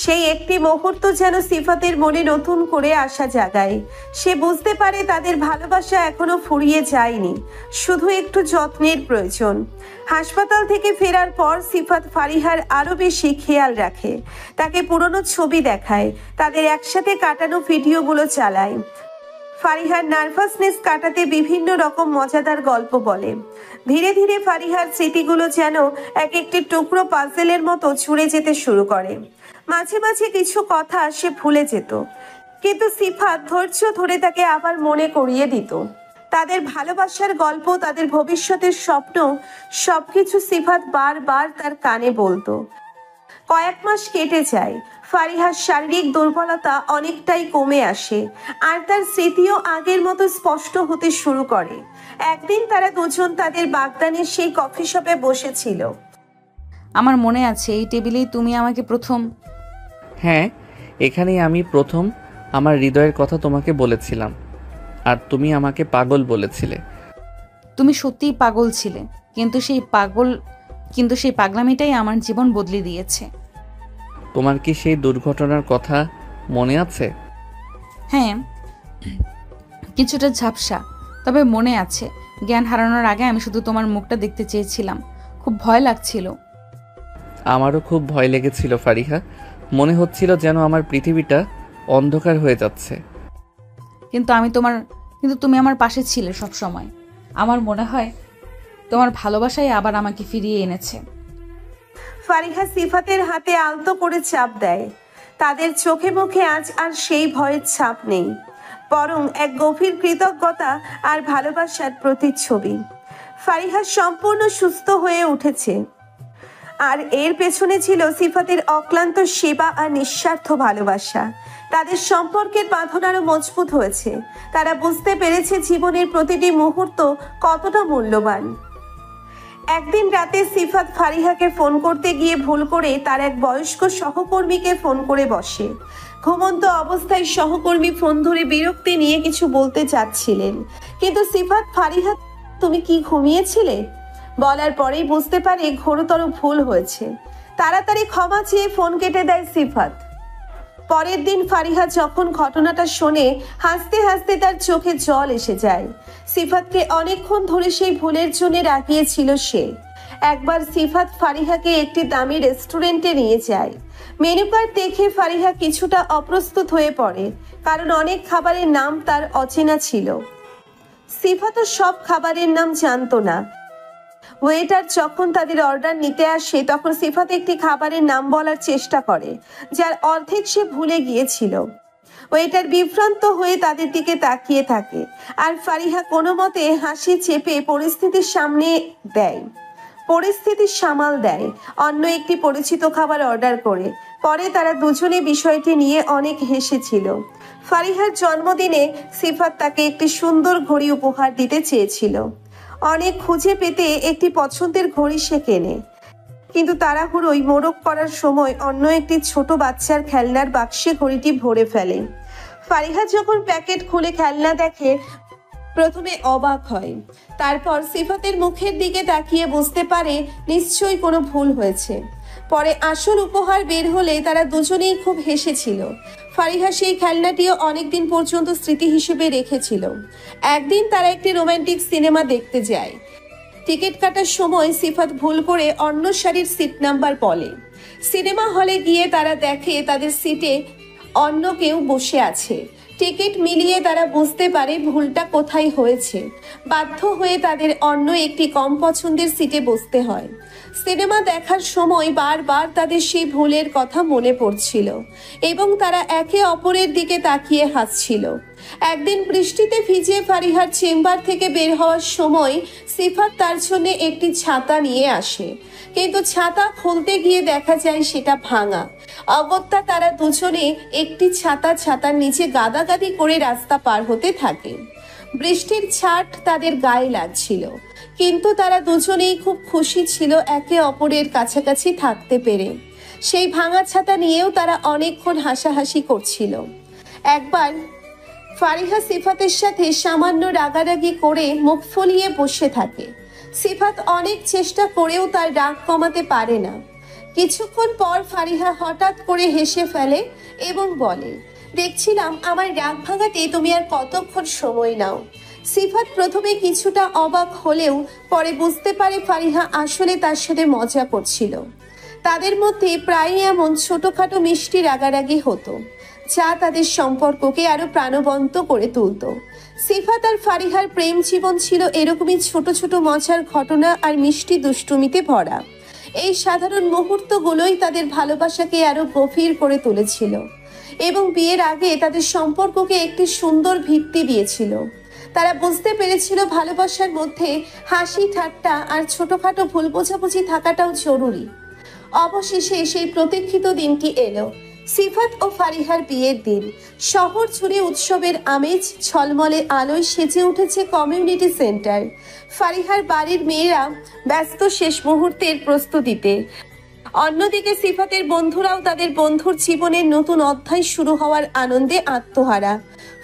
সেই একটি মুহূর্ত যেন সিফাতের মনে নতুন করে আশা জাগায়। সে বুঝতে পারে তাদের ভালোবাসা এখনো ফুরিয়ে যায়নি, শুধু একটু যত্নের প্রয়োজন। হাসপাতাল থেকে ফেরার পর সিফাত ফারিহার আরো বেশি খেয়াল রাখে, তাকে পুরনো ছবি দেখায়, তাদের একসাথে কাটানো ভিডিওগুলো চালায়। ফারিহার নার্ভাসনেস কাটাতে বিভিন্ন রকম মজাদার গল্প বলে। ধীরে ধীরে ফারিহার স্মৃতিগুলো যেন এক একটি টুকরো পাজেলের মতো ছুঁড়ে যেতে শুরু করে। মাঝে মাঝে কিছু কথা সে ভুলে যেত, কিন্তু সিফাত ধৈর্য ধরে তাকে আবার মনে করিয়ে দিত। তাদের ভালোবাসার গল্প, তাদের ভবিষ্যতের স্বপ্ন, সবকিছু সিফাত বারবার তার কানে বলতো। কয়েক মাস কেটে যায়, ফারিহার শারীরিক দুর্বলতা অনেকটাই কমে আসে, আর তার স্মৃতিও আগের মতো স্পষ্ট হতে শুরু করে। একদিন তারা দুজন তাদের বাগদানের সেই কফি শপে বসেছিল। আমার মনে আছে এই টেবিলেই তুমি আমাকে প্রথম। হ্যাঁ, এখানেই আমি প্রথম আমার হৃদয়ের কথা তোমাকে বলেছিলাম, আর তুমি আমাকে পাগল বলেছিলে। তুমি সত্যিই পাগল ছিলে, কিন্তু সেই পাগলামিটাই আমার জীবন বদলে দিয়েছে। তোমার কি সেই দুর্ঘটনার কথা মনে আছে? হ্যাঁ, কিছুটা ঝাপসা, তবে মনে আছে। জ্ঞান হারানোর আগে আমি শুধু তোমার মুখটা দেখতে চেয়েছিলাম। খুব ভয় লাগছিল। আমারও খুব ভয় লেগেছিল ফারিহা। মনে হচ্ছিল যেন আমার পৃথিবীটা অন্ধকার হয়ে যাচ্ছে। কিন্তু তুমি আমার পাশে ছিলে সব সময়। আমার মনে হয় তোমার ভালোবাসাই আবার আমাকে ফিরিয়ে এনেছে। ফারিহা সিফাতের হাতে আলতো করে চাপ দেয়। তাদের চোখে মুখে আজ আর সেই ভয়ের ছাপ নেই, বরং এক গভীর কৃতজ্ঞতা আর ভালোবাসার প্রতিচ্ছবি। ফারিহা সম্পূর্ণ সুস্থ হয়ে উঠেছে, আর এর পেছনে ছিল সিফাতের অক্লান্ত সেবা আর নিঃস্বার্থ ভালোবাসা। তাদের সম্পর্কের বাঁধন আরো মজবুত হয়েছে। তারা বুঝতে পেরেছে জীবনের প্রতিটি মুহূর্ত কতটা মূল্যবান। একদিন রাতে সিফাত ফারিহাকে ফোন করতে গিয়ে ভুল করে তার এক বয়স্ক সহকর্মীকে ফোন করে বসে। ঘুমন্ত অবস্থায় সহকর্মী ফোন ধরে বিরক্তি নিয়ে কিছু বলতে চাচ্ছিলেন, কিন্তু সিফাত, ফারিহা তুমি কি ঘুমিয়েছিলে বলার পরেই বুঝতে পারে ঘোরতর ভুল হয়েছে। তাড়াতাড়ি ক্ষমা চেয়ে ফোন কেটে দেয় সিফাত। পরের দিন ফারিহা যখন ঘটনাটা শোনে, হাসতে হাসতে তার চোখে জল এসে যায়। সিফাতকে অনেকক্ষণ ধরে সেই ভুলের জন্য রাগিয়েছিল সে। একবার সিফাত ফারিহাকে একটি দামি রেস্টুরেন্টে নিয়ে যায়। মেনু কার্ড দেখে ফারিহা কিছুটা অপ্রস্তুত হয়ে পড়ে, কারণ অনেক খাবারের নাম তার অচেনা ছিল। সিফাতও সব খাবারের নাম জানতো না। ওয়েটার যখন তাদের অর্ডার নিতে আসে, তখন সিফাত একটি খাবারের নাম বলার চেষ্টা করে, যার অর্ধেক সে ভুলে গিয়েছিল। ওয়েটার বিভ্রান্ত হয়ে তাদের দিকে তাকিয়ে থাকে, আর ফারিহা কোনো মতে হাসি চেপে পরিস্থিতি সামাল দেয় অন্য একটি পরিচিত খাবার অর্ডার করে। পরে তারা দুজনে বিষয়টি নিয়ে অনেক হেসেছিল। ফারিহার জন্মদিনে সিফাত তাকে একটি সুন্দর ঘড়ি উপহার দিতে চেয়েছিল। অনেক খুঁজে পেতে একটি পছন্দের ঘড়ি সে কেনে, কিন্তু তাড়াহুড়োই মোড়ক করার সময় অন্য একটি ছোট বাচ্চার খেলনার বাক্সে ঘড়িটি ভরে ফেলে। ফারিহা যখন প্যাকেট খুলে খেলনা দেখে, প্রথমে অবাক হয়, তারপর সিফাতের মুখের দিকে তাকিয়ে বুঝতে পারে নিশ্চয়ই কোনো ভুল হয়েছে। পরে আসল উপহার বের হলে তারা দুজনেই খুব হেসেছিল। ফারিহা সেই খেলনাটিও অনেকদিন পর্যন্ত স্মৃতি হিসেবে রেখেছিল। একদিন তারা একটি রোমান্টিক সিনেমা দেখতে যায়। টিকিট কাটার সময় সিফাত ভুল করে অন্য সারির সিট নাম্বার বলে। সিনেমা হলে গিয়ে তারা দেখে তাদের সিটে অন্য কেউ বসে আছে। টিকিট মিলিয়ে তারা বুঝতে পারে ভুলটা কোথায় হয়েছে। বাধ্য হয়ে তাদের অন্য একটি কম পছন্দের সিটে বসতে হয়। সিনেমা দেখার সময় বারবার তাদের সেই ভুলের কথা মনে পড়ছিল, এবং তারা একে অপরের দিকে তাকিয়ে হাসছিল। একদিন বৃষ্টিতে ভিজে ফারিহার চেম্বার থেকে বের হওয়ার সময় সিফাত তার জন্য একটি ছাতা নিয়ে আসে, কিন্তু ছাতা খুলতে গিয়ে দেখা যায় সেটা ভাঙা। অগত্যা তারা দুজনে একটি ছাতার নিচে গাদাগাদি করে রাস্তা পার হতে থাকে। বৃষ্টির ছাট তাদের গায়ে লাগছিল, কিন্তু তারা দুজনেই খুব খুশি ছিল একে অপরের কাছাকাছি থাকতে পেরে। সেই ভাঙা ছাতা নিয়েও তারা অনেকক্ষণ হাসাহাসি করছিল। একবার ফারিহা সিফাতের সাথে সামান্য রাগারাগি করে মুখ ফুলিয়ে বসে থাকে। সিফাত অনেক চেষ্টা করেও তার রাগ কমাতে পারে না। কিছুক্ষণ পর ফারিহা হঠাৎ করে হেসে ফেলে এবং বলে, দেখছিলাম আমার রাগ ভাঙাতে তুমি আর কতক্ষণ সময় নাও। সিফাত প্রথমে কিছুটা অবাক হলেও পরে বুঝতে পারে ফারিহা আসলে তার সাথে মজা করছিল। তাদের মধ্যে প্রায়ই এমন ছোটখাটো মিষ্টি রাগারাগি হতো, যা তাদের সম্পর্ককে আরো প্রাণবন্ত করে তুলত। সিফাত আর ফারিহার প্রেম জীবন ছিল এরকমই ছোট ছোট মজার ঘটনা আর মিষ্টি দুষ্টুমিতে ভরা। এই সাধারণ মুহূর্তগুলোই তাদের ভালোবাসাকে আরো গভীর করে তুলেছিল, এবং বিয়ের আগে তাদের সম্পর্ককে একটি সুন্দর ভিত্তি দিয়েছিল। তারা বুঝতে পেরেছিল ভালোবাসার মধ্যে হাসি ঠাট্টা আর ছোটখাটো ভুল বোঝাবুঝি থাকাটাও জরুরি। অবশেষে সেই প্রতীক্ষিত দিনটি এলো, সিফাত ও ফারিহার বিয়ের দিন। শহর জুড়ে উৎসবের আমেজ, ঝলমলে আলোয় সেজে উঠেছে কমিউনিটি সেন্টার। ফারিহার বাড়ির মেয়েরা ব্যস্ত শেষ মুহূর্তের প্রস্তুতিতে। অন্যদিকে সিফাতের বন্ধুরাও তাদের বন্ধুর জীবনের নতুন অধ্যায় শুরু হওয়ার আনন্দে আত্মহারা।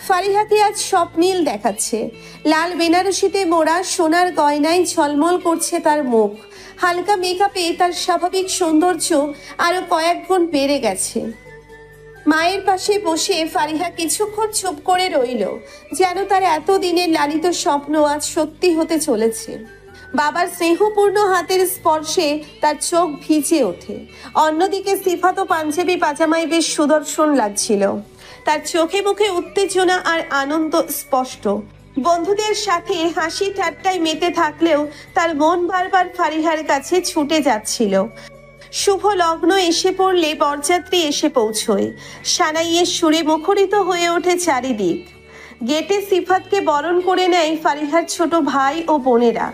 ফারিহাকে আজ স্বপ্নীল দেখাচ্ছে। লাল বেনারসিতে মোড়া সোনার গয়নায় ঝলমল করছে তার মুখ। হালকা মেকআপে তার স্বাভাবিক সৌন্দর্য আরো কয়েক গুণ বেড়ে গেছে। মায়ের পাশে বসে ফারিহা কিছুক্ষণ চুপ করে রইল, যেন তার এতদিনের লালিত স্বপ্ন আজ সত্যি হতে চলেছে। বাবার স্নেহপূর্ণ হাতের স্পর্শে তার চোখ ভিজে ওঠে। অন্যদিকে সিফাত ও পাঞ্জাবি পাজামায় বেশ সুদর্শন লাগছিল। তার চোখে মুখে উত্তেজনা আর আনন্দ স্পষ্ট। বন্ধুদের সাথে হাসি ঠাট্টায় মেতে থাকলেও তার মন বারবার ফারিহার কাছে ছুটে যাচ্ছিল। শুভ লগ্ন এসে পড়লে বরযাত্রী এসে পৌঁছয়। সানাইয়ের সুরে মুখরিত হয়ে ওঠে চারিদিক। গেটে সিফাতকে বরণ করে নেয় ফারিহার ছোট ভাই ও বোনেরা।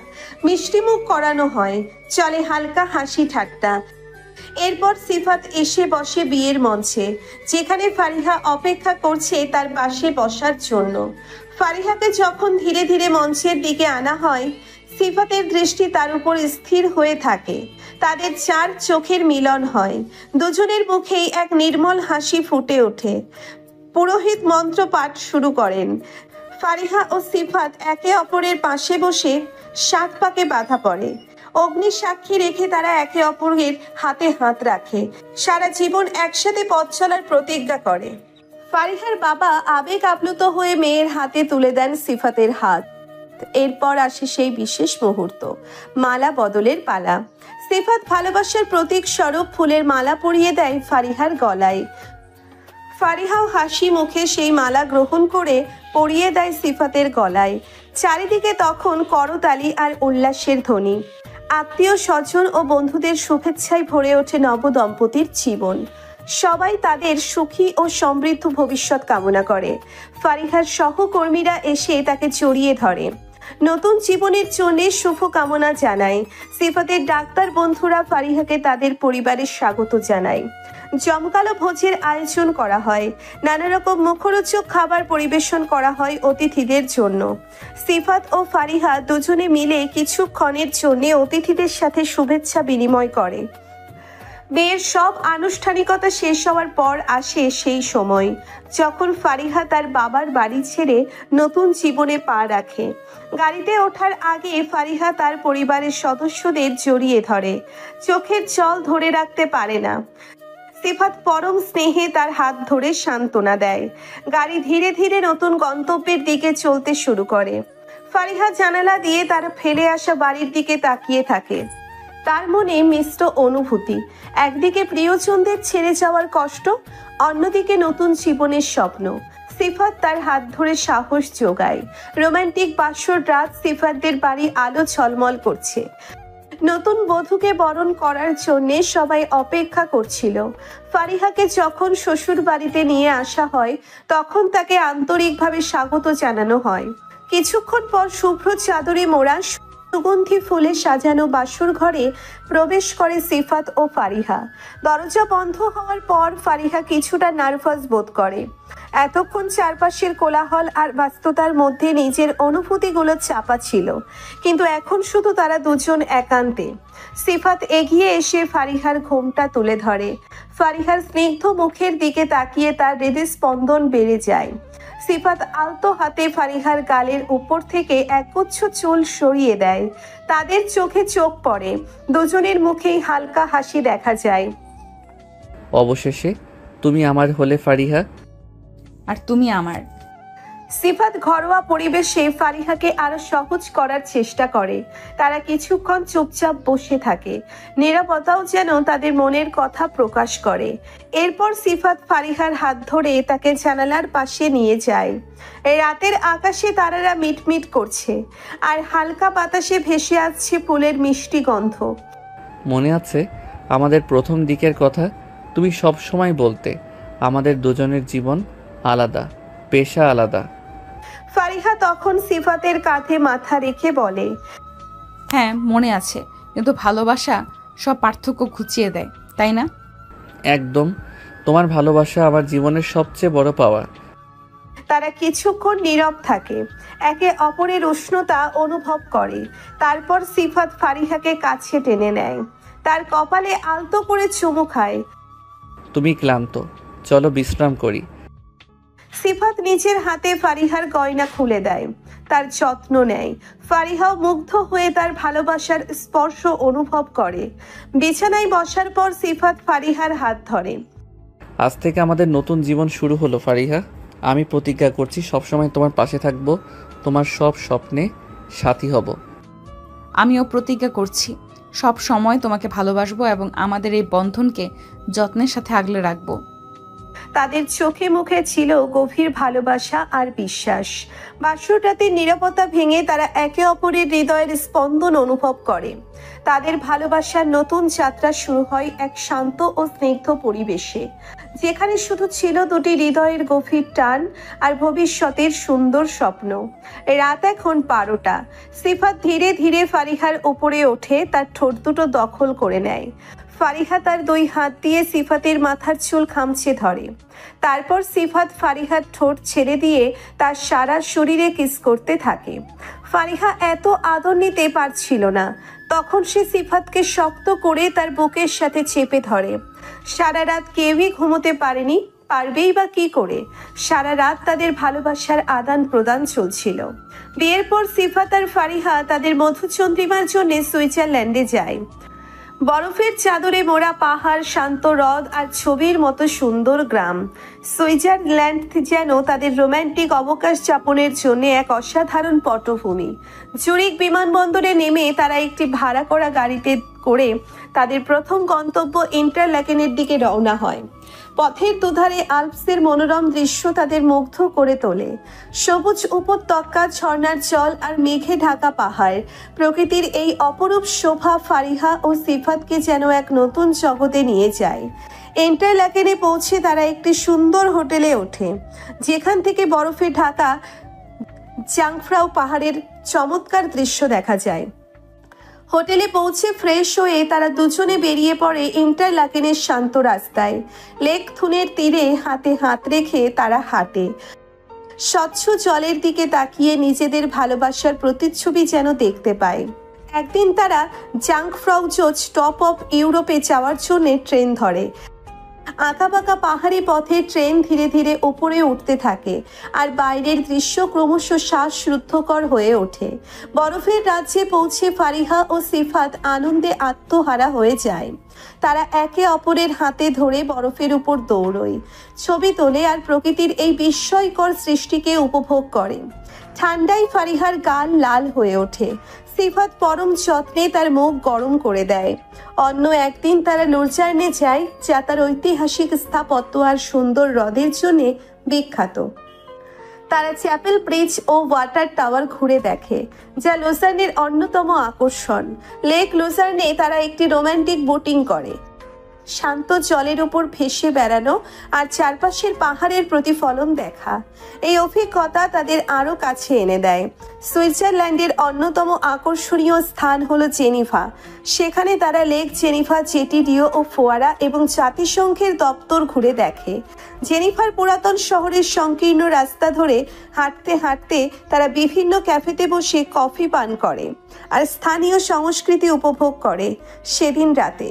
মিষ্টিমুখ করানো হয়, চলে হালকা হাসি ঠাট্টা। এরপর সিফাত এসে বসে বিয়ের মঞ্চে, যেখানে ফারিহা অপেক্ষা করছে তার পাশে বসার জন্য। ফারিহাকে যখন ধীরে ধীরে মঞ্চের দিকে আনা হয়, সিফাতের দৃষ্টি তার উপর স্থির হয়ে থাকে। তাদের চার চোখের মিলন হয়। দুজনের মুখেই এক নির্মল হাসি ফুটে ওঠে। পুরোহিত মন্ত্র পাঠ শুরু করেন। ফারিহা ও সিফাত একে অপরের পাশে বসে শাক পাকে বাঁধা পড়ে। অগ্নি সাক্ষী রেখে তারা একে অপরের হাতে হাত রাখে। সারা জীবন একসাথে পথ চলার প্রতিজ্ঞা করে। ফারিহার বাবা আবেগ আপ্লুত হয়ে মেয়ের হাতে তুলে দেন সিফাতের হাত। এরপর আসে সেই বিশেষ মুহূর্ত, মালা বদলের পালা। সিফাত ভালোবাসার প্রতীক স্বরূপ ফুলের মালা পরিয়ে দেয় ফারিহার গলায়। ফারিহাও হাসি মুখে সেই মালা গ্রহণ করে পরিয়ে দেয় সিফাতের গলায়। চারিদিকে তখন করতালি আর উল্লাসের ধ্বনি। আত্মীয় স্বজন ও বন্ধুদের শুভেচ্ছায় ভরে ওঠে নবদম্পতির জীবন। সবাই তাদের সুখী ও সমৃদ্ধ ভবিষ্যৎ কামনা করে। ফারিহার সহকর্মীরা এসে তাকে জড়িয়ে ধরে, নতুন জীবনের জন্য শুভ কামনা জানায়। সিফাতের ডাক্তার বন্ধুরা ফারিহাকে তাদের পরিবারের স্বাগত জানায়। জমকালো ভোজের আয়োজন করা হয়। নানা রকম মুখরোচক খাবার পরিবেশন করা হয় অতিথিদের জন্য। সিফাত ও ফারিহা দুজনে মিলে কিছুক্ষণের জন্য অতিথিদের সাথে শুভেচ্ছা বিনিময় করে। বিয়ের সব আনুষ্ঠানিকতা শেষ হওয়ার পর আসে সেই সময় যখন ফারিহা তার বাবার বাড়ি ছেড়ে নতুন জীবনে পা রাখে। গাড়িতে ওঠার আগে ফারিহা তার পরিবারের সদস্যদের জড়িয়ে ধরে, চোখের জল ধরে রাখতে পারে না। সিফাত পরম স্নেহে তার হাত ধরে সান্ত্বনা দেয়। গাড়ি ধীরে ধীরে নতুন গন্তব্যের দিকে চলতে শুরু করে। ফারিহা জানালা দিয়ে তার ফেলে আসা বাড়ির দিকে তাকিয়ে থাকে। তার মনে মিশ্র অনুভূতি। একদিকে প্রিয়জনদের ছেড়ে যাওয়ার কষ্ট, অন্যদিকে নতুন জীবনের স্বপ্ন। সিফাত তার হাত ধরে সাহস যোগায়। রোমান্টিক বাসর রাত, সিফাতদের বাড়ি আলো ঝলমল করছে। নতুন বধূকে বরণ করার জন্য সবাই অপেক্ষা করছিল। ফারিহাকে যখন শ্বশুর বাড়িতে নিয়ে আসা হয়, তখন তাকে আন্তরিকভাবে স্বাগত জানানো হয়। কিছুক্ষণ পর শুভ্র চাদরে মোড়া সুগন্ধি ফুলে সাজানো বাসর ঘরে প্রবেশ করে সিফাত ও ফারিহা। দরজা বন্ধ হওয়ার পর ফারিহা কিছুটা নার্ভাস বোধ করে। এতক্ষণ চারপাশের কোলাহল আর ব্যস্ততার মধ্যে নিজের অনুভূতিগুলো চাপা ছিল, কিন্তু এখন শুধু তারা দুজন একান্তে। সিফাত এগিয়ে এসে ফারিহার ঘোমটা তুলে ধরে। ফারিহার স্নিগ্ধ মুখের দিকে তাকিয়ে তার হৃদস্পন্দন বেড়ে যায়। সিফাত আলতো হাতে ফারিহার গালের উপর থেকে একগুচ্ছ চুল সরিয়ে দেয়। তাদের চোখে চোখ পড়ে। দুজনের মুখেই হালকা হাসি দেখা যায়। অবশেষে তুমি আমার হলে ফারিহা। আর তুমি আমার। সিফাত ঘরোয়া পরিবেশে ফারিহাকে আরো সহজ করার চেষ্টা করে। তারা কিছুক্ষণ চুপচাপ বসে থাকে। নীরবতাও যেন তাদের মনের কথা প্রকাশ করে। এরপর সিফাত ফারিহার হাত ধরে তাকে জানালার পাশে নিয়ে যায়। রাতের আকাশে তারারা মিটমিট করছে, আর হালকা বাতাসে ভেসে আসছে ফুলের মিষ্টি গন্ধ। মনে আছে আমাদের প্রথম দিকের কথা? তুমি সব সময় বলতে আমাদের দুজনের জীবন আলাদা, পেশা আলাদা। ফারিহা তখন সিফাতের কাঁধে মাথা রেখে বলে, হ্যাঁ মনে আছে, কিন্তু ভালোবাসা সব পার্থক্য ঘুচিয়ে দেয়, তাই না? একদম, তোমার ভালোবাসা আমার জীবনের সবচেয়ে বড় পাওয়া। তারা কিছুক্ষণ নীরব থাকে, একে অপরের উষ্ণতা অনুভব করে। তারপর সিফাত ফারিহাকে কাছে টেনে নেয়। তার কপালে আলতো করে চুমু খায়। তুমি ক্লান্ত, চলো বিশ্রাম করি। সিফাত নিজের হাতে ফারিহার গয়না খুলে দেয়, তার যত্ন নেয়। ফারিহাও মুগ্ধ হয়ে তার ভালোবাসার স্পর্শ অনুভব করে। বিছানায় বসার পর সিফাত ফারিহার হাত ধরে। আজ থেকে আমাদের নতুন জীবন শুরু হলো ফারিহা। আমি প্রতিজ্ঞা করছি সবসময় তোমার পাশে থাকব, তোমার সব স্বপ্নে সাথী হব। আমিও প্রতিজ্ঞা করছি সব সময় তোমাকে ভালোবাসবো এবং আমাদের এই বন্ধনকে যত্নের সাথে আগলে রাখবো। তাদের চোখে মুখে ছিল গভীর ভালোবাসা আর বিশ্বাস। বাসর রাতের নীরবতা ভেঙে তারা একে অপরের হৃদয়ের স্পন্দন অনুভব করে। তাদের ভালোবাসার নতুন যাত্রা শুরু হয় এক শান্ত ও স্নিগ্ধ পরিবেশে, যেখানে শুধু ছিল দুটি হৃদয়ের গভীর টান আর ভবিষ্যতের সুন্দর স্বপ্ন। রাত এখন 12টা। সিফাত ধীরে ধীরে ফারিহার উপরে ওঠে, তার ঠোঁট দুটো দখল করে নেয়। ফারিহা তার 2 হাত দিয়ে সিফাতের মাথার চুল খামচে ধরে। তারপর সিফাত ফারিহার ঠোঁট ছেড়ে দিয়ে তার সারা শরীরে কিস করতে থাকে। ফারিহা এত আদর নিতে পারছিল না, তখন সে সিফাতকে শক্ত করে তার বুকের সাথে চেপে ধরে। সারা রাত কেউই ঘুমোতে পারেনি, পারবেই বা কি করে? সারা রাত তাদের ভালোবাসার আদান প্রদান চলছিল। বিয়ের পর সিফাত আর ফারিহা তাদের মধুচন্দ্রিমার জন্য সুইজারল্যান্ডে যায়। বরফের চাদরে মোড়া পাহাড়, শান্ত হ্রদ আর ছবির মতো সুন্দর গ্রাম। সুইজারল্যান্ড যেন তাদের রোমান্টিক অবকাশ যাপনের জন্য এক অসাধারণ পটভূমি। জুরিক বিমানবন্দরে নেমে তারা একটি ভাড়া করা গাড়িতে করে তাদের প্রথম গন্তব্য ইন্টারল্যাকেনের দিকে রওনা হয়। পথের দুধারে আল্পসের মনোরম দৃশ্য তাদের মুগ্ধ করে তোলে। সবুজ উপত্যকা, ঝর্ণার জল আর মেঘে ঢাকা পাহাড়, প্রকৃতির এই অপরূপ শোভা ফারিহা ও সিফাতকে যেন এক নতুন জগতে নিয়ে যায়। ইন্টারল্যাকেনে পৌঁছে তারা একটি সুন্দর হোটেলে ওঠে, যেখান থেকে বরফে ঢাকা জাংফ্রাউ পাহাড়ের চমৎকার দৃশ্য দেখা যায়। হোটেলে পৌঁছে ফ্রেশ হয়ে তারা দুজনে বেরিয়ে পড়ে ইন্টারল্যাকেনের শান্ত রাস্তায়। লেক থুনের তীরে হাতে হাত রেখে তারা হাঁটে। স্বচ্ছ জলের দিকে তাকিয়ে নিজেদের ভালোবাসার প্রতিচ্ছবি যেন দেখতে পায়। একদিন তারা জাংফ্রাউজোজ টপ অফ ইউরোপে যাওয়ার জন্য ট্রেন ধরে। আঁকাবাঁকা পাহাড়ি পথে ট্রেন ধীরে ধীরে উপরে উঠতে থাকে, আর বাইরের দৃশ্য ক্রমশ শ্বাসরুদ্ধকর হয়ে ওঠে। বরফের রাজ্যে পৌঁছে ফারিহা ও সিফাত আনন্দে আত্মহারা হয়ে যায়। তারা একে অপরের হাতে ধরে বরফের উপর দৌড়য়, ছবি তোলে আর প্রকৃতির এই বিস্ময়কর সৃষ্টিকে উপভোগ করে। ঠান্ডায় ফারিহার গাল লাল হয়ে ওঠে। সিফাত পরম যত্নে তার মুখ গরম করে দেয়। অন্য একদিন তারা লুরজার্নে যায়, যা তার ঐতিহাসিক স্থাপত্য আর সুন্দর হ্রদের জন্য বিখ্যাত। তারা চ্যাপেল ব্রিজ ও ওয়াটার টাওয়ার ঘুরে দেখে, যা লুজার্নের অন্যতম আকর্ষণ। লেক লুজার্নে তারা একটি রোমান্টিক বোটিং করে, শান্ত জলের উপর ভেসে বেড়ানো আর চারপাশের পাহাড়ের প্রতিফলন দেখা। এই অভিজ্ঞতা তাদের আরও কাছে এনে দেয়। সুইজারল্যান্ডের অন্যতম আকর্ষণীয় স্থান হলো জেনিভা। সেখানে তারা লেক জেনিভা, জেটিডিও ও ফোয়ারা এবং জাতিসংঘের দপ্তর ঘুরে দেখে। জেনিভার পুরাতন শহরের সংকীর্ণ রাস্তা ধরে হাঁটতে হাঁটতে তারা বিভিন্ন ক্যাফেতে বসে কফি পান করে আর স্থানীয় সংস্কৃতি উপভোগ করে। সেদিন রাতে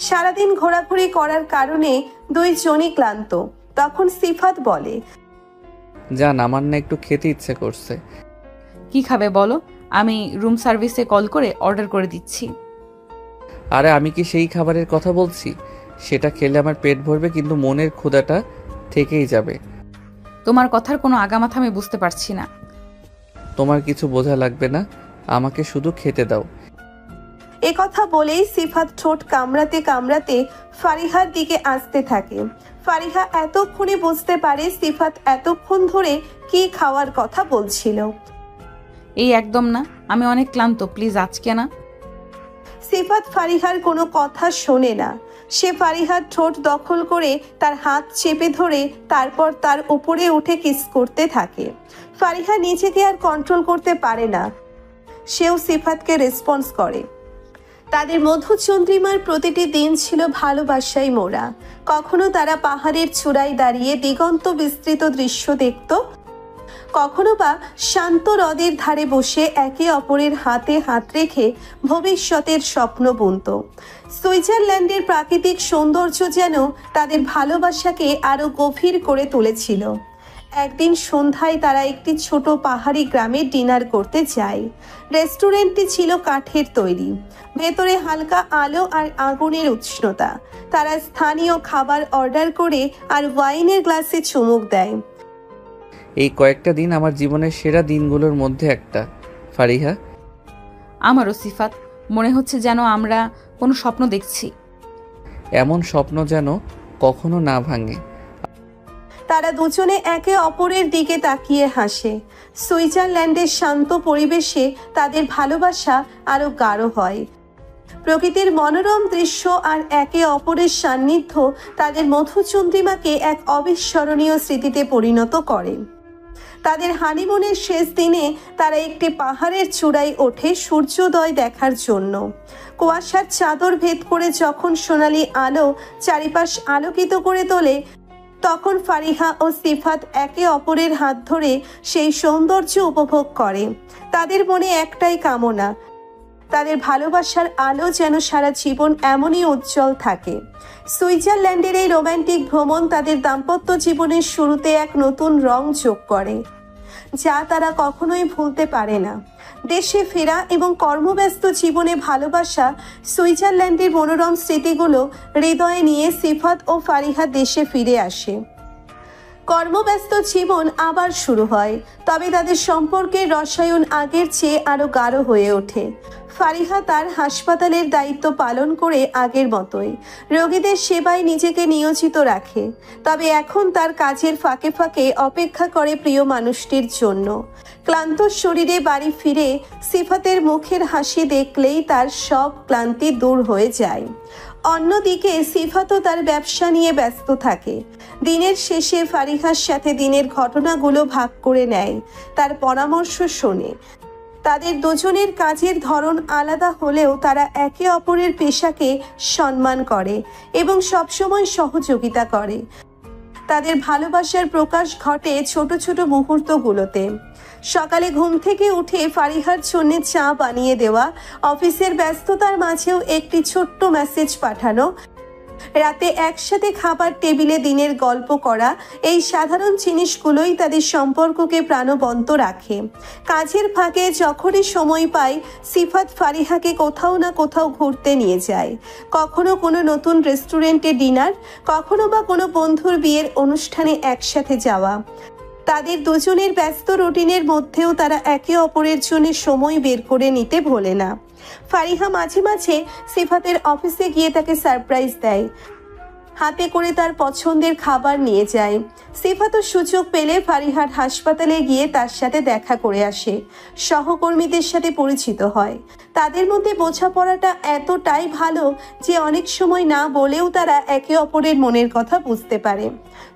সারাদিন ঘোরাঘুরি করার কারণে দুইজনই ক্লান্ত। তখন সিফাত বলে, জান, আমার না একটু খেতে ইচ্ছে করছে। কি খাবে বলো, আমি রুম সার্ভিসে কল করে অর্ডার করে দিচ্ছি। আরে আমি কি সেই খাবারের কথা বলছি? সেটা খেলে আমার পেট ভরবে, কিন্তু মনের ক্ষুধাটা থেকেই যাবে। তোমার কথার কোনো আগামাথা আমি বুঝতে পারছি না। তোমার কিছু বোঝা লাগবে না, আমাকে শুধু খেতে দাও। এ কথা বলেই সিফাত ঠোঁট কামড়াতে কামড়াতে ফারিহার দিকে আসতে থাকে। ফারিহা এতক্ষণে বুঝতে পারে সিফাত এতক্ষণ ধরে কি খাওয়ার কথা বলছিল। এই একদম না, আমি অনেক ক্লান্ত, প্লিজ আজকে না। সিফাত ফারিহার কোনো কথা শোনে না। সে ফারিহার ঠোঁট দখল করে তার হাত চেপে ধরে তারপর তার উপরে উঠে কিস করতে থাকে। ফারিহা নিজেকে আর কন্ট্রোল করতে পারে না, সেও সিফাতকে রেসপন্স করে। তাদের মধুচন্দ্রিমার প্রতিটি দিন ছিল ভালোবাসায় মোড়া। কখনো তারা পাহাড়ের চূড়ায় দাঁড়িয়ে দিগন্ত বিস্তৃত দৃশ্য দেখত, কখনো বা শান্ত হ্রদের ধারে বসে একে অপরের হাতে হাত রেখে ভবিষ্যতের স্বপ্ন বুনত। সুইজারল্যান্ডের প্রাকৃতিক সৌন্দর্য যেন তাদের ভালোবাসাকে আরো গভীর করে তুলেছিল। একদিন সন্ধ্যায় তারা একটি ছোট পাহাড়ি গ্রামে ডিনার করতে যায়। রেস্টুরেন্টটি ছিল কাঠের তৈরি, ভেতরে হালকা আলো আর আগুনের উষ্ণতা। তারা স্থানীয় খাবার অর্ডার করে আর ওয়াইনের গ্লাসে চুমুক দেয়। এই কয়েকটা দিন আমার জীবনের সেরা দিনগুলোর মধ্যে একটা, ফারিহা। আমারও সিফাত, মনে হচ্ছে যেন আমরা কোনো স্বপ্ন দেখছি। এমন স্বপ্ন যেন কখনো না ভাঙে। তারা দুজনে একে অপরের দিকে তাকিয়ে হাসে। সুইজারল্যান্ডের শান্ত পরিবেশে তাদের ভালোবাসা আরো গাঢ় হয়। প্রকৃতির মনোরম দৃশ্য আর একে অপরের সান্নিধ্য তাদের মধুচন্দ্রিমাকে এক অবিস্মরণীয় স্মৃতিতে পরিণত করে। তাদের হানিমুনের শেষ দিনে তারা একটি পাহাড়ের চূড়ায় ওঠে সূর্যোদয় দেখার জন্য। কুয়াশার চাদর ভেদ করে যখন সোনালি আলো চারিপাশ আলোকিত করে তোলে, তখন ফারিহা ও সিফাত একে অপরের হাত ধরে সেই সৌন্দর্য উপভোগ করে। তাদের মনে একটাই কামনা, তাদের ভালোবাসার আলো যেন সারা জীবন এমনই উজ্জ্বল থাকে। সুইজারল্যান্ডের এই রোমান্টিক ভ্রমণ তাদের দাম্পত্য জীবনের শুরুতে এক নতুন রং যোগ করে, যা তারা কখনোই ভুলতে পারে না। দেশে ফেরা এবং কর্মব্যস্ত জীবনে ভালোবাসা, সুইজারল্যান্ডের মনোরম স্মৃতিগুলো হৃদয়ে নিয়ে সিফাত ও ফারিহা দেশে ফিরে আসে। কর্মব্যস্ত জীবন আবার শুরু হয়, তবে তাদের সম্পর্কের রসায়ন আগের চেয়ে আরো গাঢ় হয়ে ওঠে। ফারিহা তার হাসপাতালের দায়িত্ব পালন করে আগের মতোই রোগীদের সেবায় নিজেকে নিয়োজিত রাখে, তবে এখন তার কাজের ফাঁকে ফাঁকে অপেক্ষা করে প্রিয় মানুষটির জন্য। ক্লান্ত শরীরে বাড়ি ফিরে সিফাতের মুখের হাসি দেখলেই তার সব ক্লান্তি দূর হয়ে যায়। অন্যদিকে সিফাতও তার ব্যবসা নিয়ে ব্যস্ত থাকে। দিনের শেষে ফারিহার সাথে দিনের ঘটনাগুলো ভাগ করে নেয়, তার পরামর্শ শোনে। তাদের দুজনের কাজের ধরন আলাদা হলেও তারা একে অপরের পেশাকে সম্মান করে এবং সবসময় সহযোগিতা করে। তাদের ভালোবাসার প্রকাশ ঘটে ছোট ছোট মুহূর্তগুলোতে। সকালে ঘুম থেকে উঠে ফারিহার জন্য চা বানিয়ে দেওয়া, অফিসের ব্যস্ততার মাঝেও একটি ছোট্ট মেসেজ পাঠানো, রাতে একসাথে খাবার টেবিলে দিনের গল্প করা, এই সাধারণ জিনিসগুলোই তাদের সম্পর্ককে প্রাণবন্ত রাখে। কাজের ফাঁকে যখনই সময় পায় সিফাত ফারিহাকে কোথাও না কোথাও ঘুরতে নিয়ে যায়। কখনো কোনো নতুন রেস্টুরেন্টে ডিনার, কখনো বা কোনো বন্ধুর বিয়ের অনুষ্ঠানে একসাথে যাওয়া। তাদের দুজনের ব্যস্ত রুটিনের মধ্যেও তারা একে অপরের জন্য সময় বের করে নিতে ভোলে না। ফারিহা মাঝে মাঝে সিফাতের অফিসে গিয়ে তাকে সারপ্রাইজ দেয়, হাতে করে তার পছন্দের খাবার নিয়ে যায়। সিফাতও সুযোগ পেলে ফারিহার হাসপাতালে গিয়ে তার সাথে দেখা করে আসে, সহকর্মীদের সাথে পরিচিত হয়। তাদের মধ্যে বোঝাপড়াটা এতটাই ভালো যে অনেক সময় না বলেও তারা একে অপরের মনের কথা বুঝতে পারে।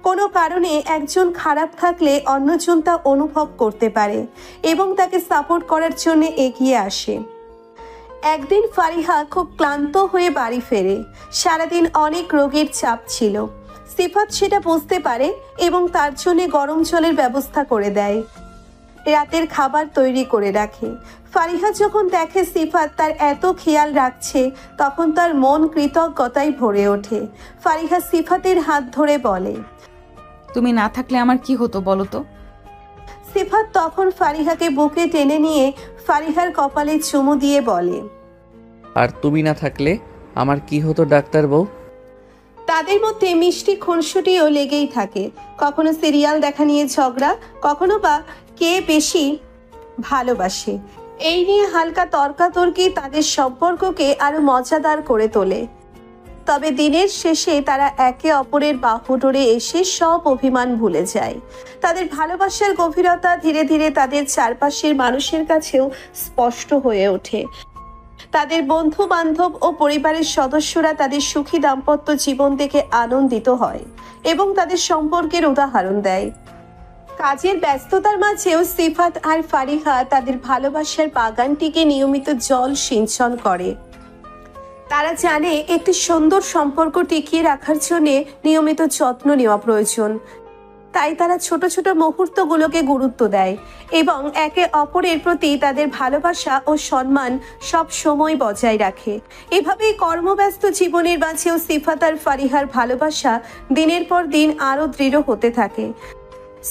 কোনো কারণে একজন খারাপ থাকলে অন্যজন তা অনুভব করতে পারে এবং তাকে সাপোর্ট করার জন্য এগিয়ে আসে। একদিন ফারিহা খুব ক্লান্ত হয়ে বাড়ি ফেরে। সারাদিন অনেক রোগের চাপ ছিল। সিফাত সেটা বুঝতে পারে এবং তার জন্য গরম জলের ব্যবস্থা করে দেয়, রাতের খাবার তৈরি করে রাখে। ফারিহা যখন দেখে সিফাত তার এত খেয়াল রাখছে, তখন তার মন কৃতজ্ঞতায় ভরে ওঠে। ফারিহা সিফাতের হাত ধরে বলে, তুমি না থাকলে আমার কি হতো বলো তো? সিফাত তখন ফারিহাকে বুকে টেনে নিয়ে ফারিহার কপালে চুমু দিয়ে বলে, আর তুমি না থাকলে আমার কি হতো ডাক্তার বউ? তাদের মধ্যে মিষ্টি খুনসুটিও লেগেই থাকে। কখনো সিরিয়াল দেখা নিয়ে ঝগড়া, কখনো বা কে বেশি ভালোবাসে, এই নিয়ে হালকা তর্কাতর্কি তাদের সম্পর্ককে আরো মজাদার করে তোলে। তবে দিনের শেষে তারা একে অপরের বাহু ধরে এসে সব অভিমান ভুলে যায়। তাদের ভালোবাসার গভীরতা ধীরে ধীরে তাদের চারপাশের মানুষের কাছেও স্পষ্ট হয়ে ওঠে। তাদের বন্ধু বান্ধব ও পরিবারের সদস্যরা তাদের সুখী দাম্পত্য জীবন দেখে আনন্দিত হয় এবং তাদের সম্পর্কের উদাহরণ দেয়। কাজের ব্যস্ততার মাঝেও সিফাত আর ফারিহা তাদের ভালোবাসার বাগানটিকে নিয়মিত জল সিঞ্চন করে। তারা জানে একটি সুন্দর সম্পর্ক টিকিয়ে রাখার জন্য নিয়মিত যত্ন নেওয়া প্রয়োজন। তাই তারা ছোট ছোট মুহূর্তগুলোকে গুরুত্ব দেয় এবং একে অপরের প্রতি তাদের ভালোবাসা ও সম্মান সব সময় বজায় রাখে। এভাবেই কর্মব্যস্ত জীবনের মাঝেও সিফাত আর ফারিহার ভালোবাসা দিনের পর দিন আরও দৃঢ় হতে থাকে।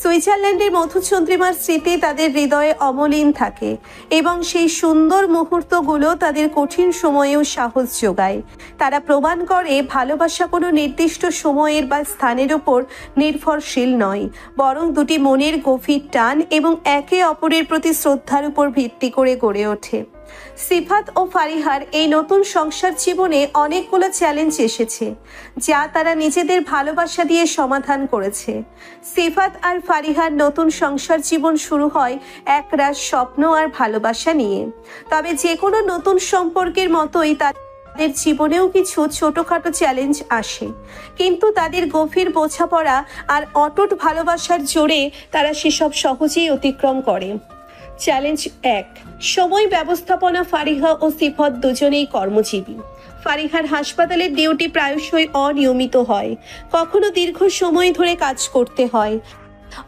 সুইজারল্যান্ডের মধুচন্দ্রিমার স্মৃতি তাদের হৃদয়ে অমলিন থাকে এবং সেই সুন্দর মুহূর্তগুলো তাদের কঠিন সময়েও সাহস যোগায়। তারা প্রমাণ করে ভালোবাসা কোনো নির্দিষ্ট সময়ের বা স্থানের উপর নির্ভরশীল নয়, বরং দুটি মনের গভীর টান এবং একে অপরের প্রতি শ্রদ্ধার উপর ভিত্তি করে গড়ে ওঠে। সিফাত ও ফারিহার এই নতুন সংসার জীবনে অনেকগুলো চ্যালেঞ্জ এসেছে, যা তারা নিজেদের ভালোবাসা দিয়ে সমাধান করেছে। সিফাত আর ফারিহার নতুন সংসার জীবন শুরু হয় একরাশ স্বপ্ন আর ভালোবাসা নিয়ে। তবে যে কোনো নতুন সম্পর্কের মতোই তাদের জীবনেও কিছু ছোটখাটো চ্যালেঞ্জ আসে, কিন্তু তাদের গভীর বোঝাপড়া আর অটুট ভালোবাসার জোরে তারা সেসব সহজেই অতিক্রম করে। চ্যালেঞ্জ 1, সময় ব্যবস্থাপনা। ফারিহা ও সিফাত দুজনেই কর্মজীবী। ফারিহার হাসপাতালের ডিউটি প্রায়শই অনিয়মিত হয়, কখনো দীর্ঘ সময় ধরে কাজ করতে হয়।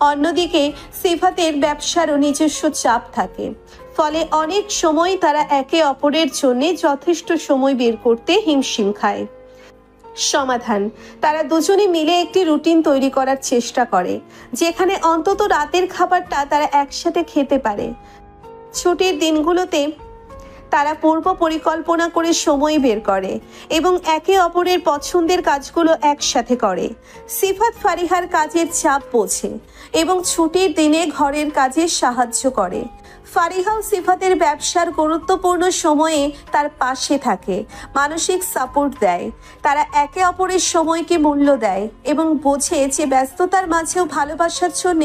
অন্যদিকে সিফাতের ব্যবসারও নিজস্ব চাপ থাকে, ফলে অনেক সময় তারা একে অপরের জন্য যথেষ্ট সময় বের করতে হিমশিম খায়। সমাধান: তারা দুজনে মিলে একটি রুটিন তৈরি করার চেষ্টা করে, যেখানে অন্তত রাতের খাবারটা তারা একসাথে খেতে পারে। ছুটির দিনগুলোতে তারা পূর্ব পরিকল্পনা করে সময় বের করে এবং একে অপরের পছন্দের কাজগুলো একসাথে করে। সিফাত ফারিহার কাজের চাপ বোঝে এবং ছুটির দিনে ঘরের কাজে সাহায্য করে। ফারিহাও সিফাতের ব্যবসার গুরুত্বপূর্ণ সময়ে তার পাশে থাকে, মানসিক সাপোর্ট দেয়। তারা একে অপরের সময়কে মূল্য দেয় এবং বোঝে যে ব্যস্ততার মাঝেও ভালোবাসার জন্য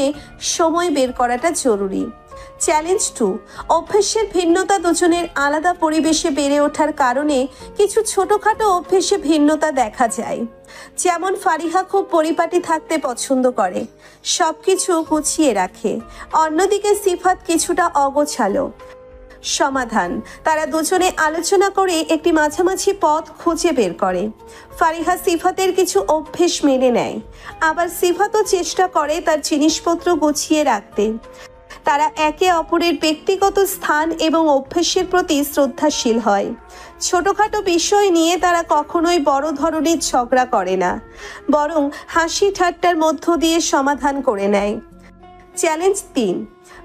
সময় বের করাটা জরুরি। চ্যালেঞ্জ 2, অভ্যেসের ভিন্নতা। দুজনের আলাদা পরিবেশে বেড়ে ওঠার কারণে কিছু ছোটখাটো অভ্যেসে ভিন্নতা দেখা যায়। যেমন ফারিহা খুব পরিপাটি থাকতে পছন্দ করে, সবকিছু গুছিয়ে রাখে। অন্যদিকে সিফাত কিছুটা অগোছালো। সমাধান: তারা দুজনে আলোচনা করে একটি মাঝামাঝি পথ খুঁজে বের করে। ফারিহা সিফাতের কিছু অভ্যেস মেনে নেয়, আবার সিফাতও চেষ্টা করে তার জিনিসপত্র গুছিয়ে রাখতে। তারা একে অপরের ব্যক্তিগত স্থান এবং অভ্যেসের প্রতি শ্রদ্ধাশীল হয়। ছোটখাটো বিষয় নিয়ে তারা কখনোই বড় ধরনের ঝগড়া করে না, বরং হাসি ঠাট্টার মধ্য দিয়ে সমাধান করে নেয়। চ্যালেঞ্জ 3,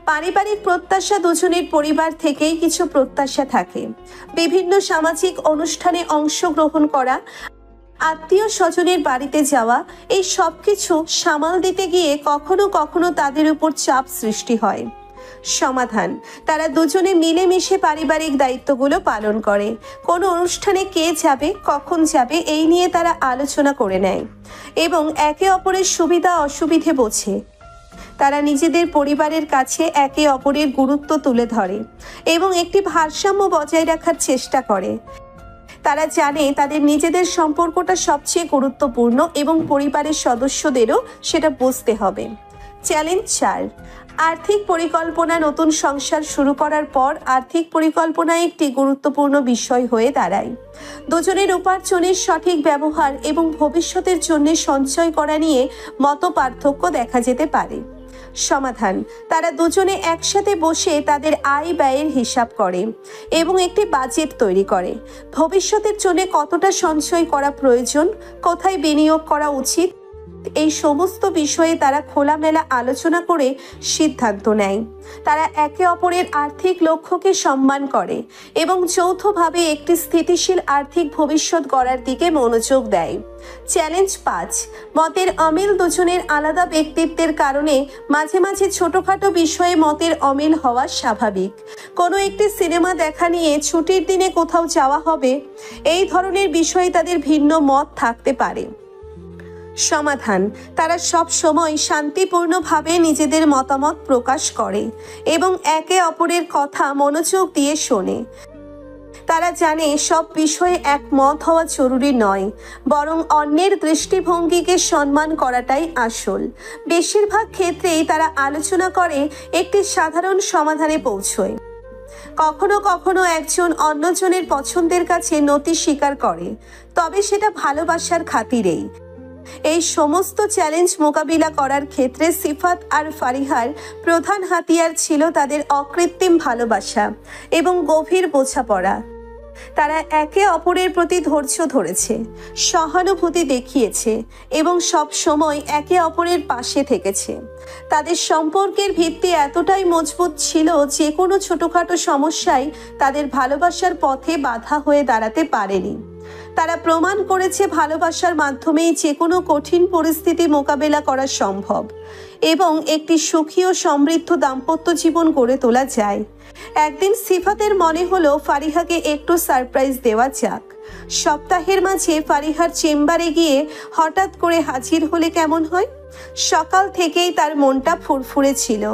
পারিবারিক প্রত্যাশা। দুজনের পরিবার থেকেই কিছু প্রত্যাশা থাকে। বিভিন্ন সামাজিক অনুষ্ঠানে অংশগ্রহণ করা, আত্মীয় স্বজনের বাড়িতে যাওয়া, এই সব কিছু সামাল দিতে গিয়ে কখনো কখনো তাদের উপর চাপ সৃষ্টি হয়। সমাধান: তারা দুজনে মিলেমিশে পারিবারিক দায়িত্বগুলো পালন করে। কোনো অনুষ্ঠানে কে যাবে, কখন যাবে, এই নিয়ে তারা আলোচনা করে নেয় এবং একে অপরের সুবিধা অসুবিধে বোঝে। তারা নিজেদের পরিবারের কাছে একে অপরের গুরুত্ব তুলে ধরে এবং একটি ভারসাম্য বজায় রাখার চেষ্টা করে। তারা জানে তাদের নিজেদের সম্পর্কটা সবচেয়ে গুরুত্বপূর্ণ এবং পরিবারের সদস্যদেরও সেটা বুঝতে হবে। চ্যালেঞ্জ 4, আর্থিক পরিকল্পনা। নতুন সংসার শুরু করার পর আর্থিক পরিকল্পনা একটি গুরুত্বপূর্ণ বিষয় হয়ে দাঁড়ায়। দুজনের উপার্জনের সঠিক ব্যবহার এবং ভবিষ্যতের জন্য সঞ্চয় করা নিয়ে মতপার্থক্য দেখা যেতে পারে। সমাধান: তারা দুজনে একসাথে বসে তাদের আয় ব্যয়ের হিসাব করে এবং একটি বাজেট তৈরি করে। ভবিষ্যতের জন্য কতটা সঞ্চয় করা প্রয়োজন, কোথায় বিনিয়োগ করা উচিত, এই সমস্ত বিষয়ে তারা খোলামেলা আলোচনা করে সিদ্ধান্ত নেয়। তারা একে অপরের আর্থিক লক্ষ্যকে সম্মান করে এবং যৌথভাবে একটি স্থিতিশীল আর্থিক ভবিষ্যৎ গড়ার দিকে মনোযোগ দেয়। চ্যালেঞ্জ 5, মতের অমিল। দুজনের আলাদা ব্যক্তিত্বের কারণে মাঝে মাঝে ছোটখাটো বিষয়ে মতের অমিল হওয়া স্বাভাবিক। কোনো একটি সিনেমা দেখা নিয়ে ছুটির দিনে কোথাও যাওয়া হবে, এই ধরনের বিষয়ে তাদের ভিন্ন মত থাকতে পারে। সমাধান: তারা সব সময় শান্তিপূর্ণভাবে নিজেদের মতামত প্রকাশ করে এবং একে অপরের কথা মনোযোগ দিয়ে শোনে। তারা জানে সব বিষয়ে একমত হওয়া জরুরি নয়, বরং অন্যের দৃষ্টিভঙ্গিকে সম্মান করাটাই আসল। বেশিরভাগ ক্ষেত্রেই তারা আলোচনা করে একটি সাধারণ সমাধানে পৌঁছয়। কখনো কখনো একজন অন্যজনের পছন্দের কাছে নতি স্বীকার করে, তবে সেটা ভালোবাসার খাতিরেই। এই সমস্ত চ্যালেঞ্জ মোকাবিলা করার ক্ষেত্রে সিফাত আর ফারিহার প্রধান হাতিয়ার ছিল তাদের অকৃত্রিম ভালোবাসা এবং গভীর বোঝাপড়া। তারা একে অপরের প্রতি ধৈর্য ধরেছে, সহানুভূতি দেখিয়েছে এবং সব সময় একে অপরের পাশে থেকেছে। তাদের সম্পর্কের ভিত্তি এতটাই মজবুত ছিল যে কোনো ছোটখাটো সমস্যায় তাদের ভালোবাসার পথে বাধা হয়ে দাঁড়াতে পারেনি। তারা প্রমাণ করেছে ভালোবাসার মাধ্যমেই যে কোনো কঠিন পরিস্থিতি মোকাবেলা করা সম্ভব এবং একটি সুখী ও সমৃদ্ধ দাম্পত্য জীবন গড়ে তোলা যায়। একদিন সিফাতের মনে হলো ফারিহাকে একটু সারপ্রাইজ দেওয়া যাক। সপ্তাহের মাঝে ফারিহার চেম্বারে গিয়ে হঠাৎ করে হাজির হলে কেমন হয়? সকাল থেকেই তার মনটা ফুরফুরে ছিল।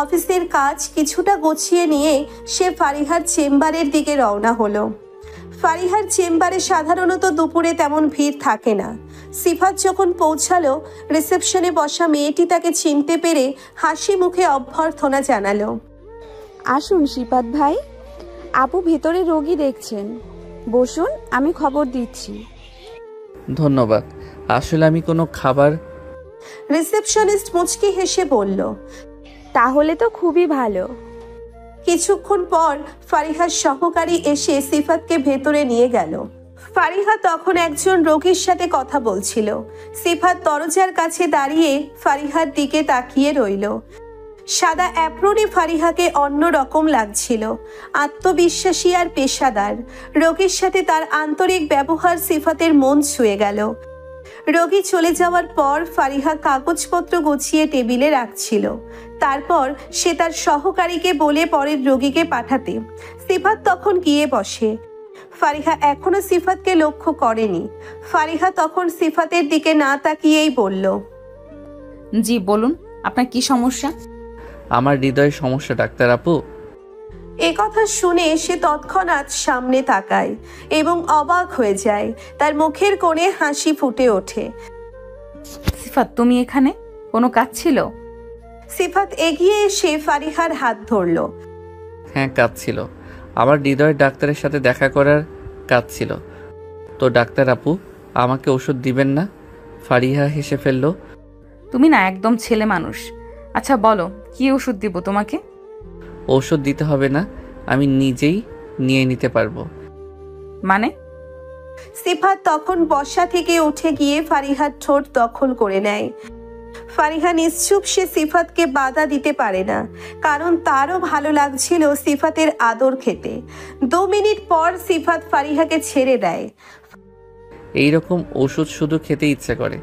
অফিসের কাজ কিছুটা গুছিয়ে নিয়ে সে ফারিহার চেম্বারের দিকে রওনা হলো। ফারিহার চেম্বারে সাধারণত দুপুরে তেমন ভিড় থাকে না। সিফাত যখন পৌঁছালো, রিসেপশনে বসা মেয়েটি তাকে চিনতে পেরে হাসি মুখে অভ্যর্থনা জানালো। আসুন সিফাত ভাই, আপু ভেতরে রোগী দেখছেন, বসুন, আমি খবর দিচ্ছি। ধন্যবাদ। আসলে আমি কোনো খাবার। রিসেপশনিস্ট মুচকি হেসে বলল। তাহলে তো খুবই ভালো। কিছুক্ষণ পর ফারিহার সহকারী এসে সিফাতকে ভেতরে নিয়ে গেল। ফারিহা তখন একজন রোগীর সাথে কথা বলছিল। সিফাত দরজার কাছে দাঁড়িয়ে ফারিহার দিকে তাকিয়ে রইল। সাদা অ্যাপ্রনে ফারিহাকে অন্য রকম লাগছিল, আত্মবিশ্বাসী আর পেশাদার। রোগীর সাথে তার আন্তরিক ব্যবহার সিফাতের মন ছুঁয়ে গেল। রোগী চলে যাওয়ার পর ফারিহা কাগজপত্র গুছিয়ে টেবিলে রাখছিল। তারপর সে তার সহকারীকে বলে পরের রোগীকে পাঠাতে। সিফাত তখন গিয়ে বসে। ফারিহা এখনো সিফাতকে লক্ষ্য করেনি। ফারিহা তখন সিফাতের দিকে না তাকিয়েই বলল, জি বলুন, আপনার কি সমস্যা? আমার হৃদয়ের সমস্যা ডাক্তার আপু। এ কথা শুনে সে তৎক্ষণাৎ সামনে তাকায় এবং অবাক হয়ে যায়। তার মুখের কোণে হাসি ফুটে ওঠে। সিফাত, তুমি এখানে? কোনো কাজ ছিল? সিফাত এগিয়ে এসে ফারিহার হাত ধরল। হ্যাঁ, কাজ ছিল। আমার হৃদয়ের ডাক্তারের সাথে দেখা করার কাজ ছিল। তো ডাক্তার আপু, আমাকে ওষুধ দিবেন না? ফারিহা হেসে ফেলল। তুমি না একদম ছেলে মানুষ। আচ্ছা বলো, কি ওষুধ দিব তোমাকে? ওষুধ দিতে হবে না, আমি নিজেই নিয়ে নিতে পারবো। মানে? সিফাত তখন বসা থেকে উঠে গিয়ে ফারিহার ঠোঁট দখল করে নেয়। ফারিহা নিশ্চুপ, সে সিফাতকে বাধা দিতে পারে না, কারণ তারও ভালো লাগছিল সিফাতের আদর খেতে। 2 মিনিট পর সিফাত ফারিহাকে ছেড়ে দেয়। এইরকম ওষুধ শুধু খেতে ইচ্ছে করে।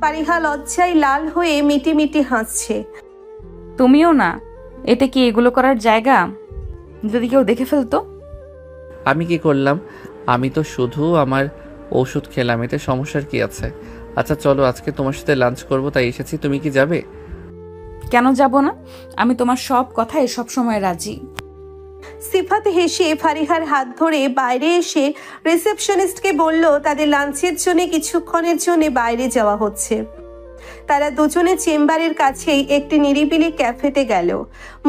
ফারিহা লজ্জায় লাল হয়ে মিটি মিটি হাসছে। তুমিও না? এটা কি এগুলো করার জায়গা? যদি কেউ দেখে ফেলতো? আমি কি করলাম? আমি তো শুধু আমার ওষুধ খেলাম, এতে সমস্যার কি আছে? আচ্ছা চলো, আজকে তোমার সাথে লাঞ্চ করবো তাই এসেছি। তুমি কি যাবে? কেন যাব না? আমি তোমার সব কথায় সব সময় রাজি। সিফাত হেসে ফারিহার হাত ধরে বাইরে এসে রিসেপশনিস্টকে বলল তাদের লাঞ্চের জন্য কিছুক্ষণের জন্য বাইরে যাওয়া হচ্ছে। তারা দুজনে চেম্বারের কাছেই একটি নিরিবিলি ক্যাফেতে গেল।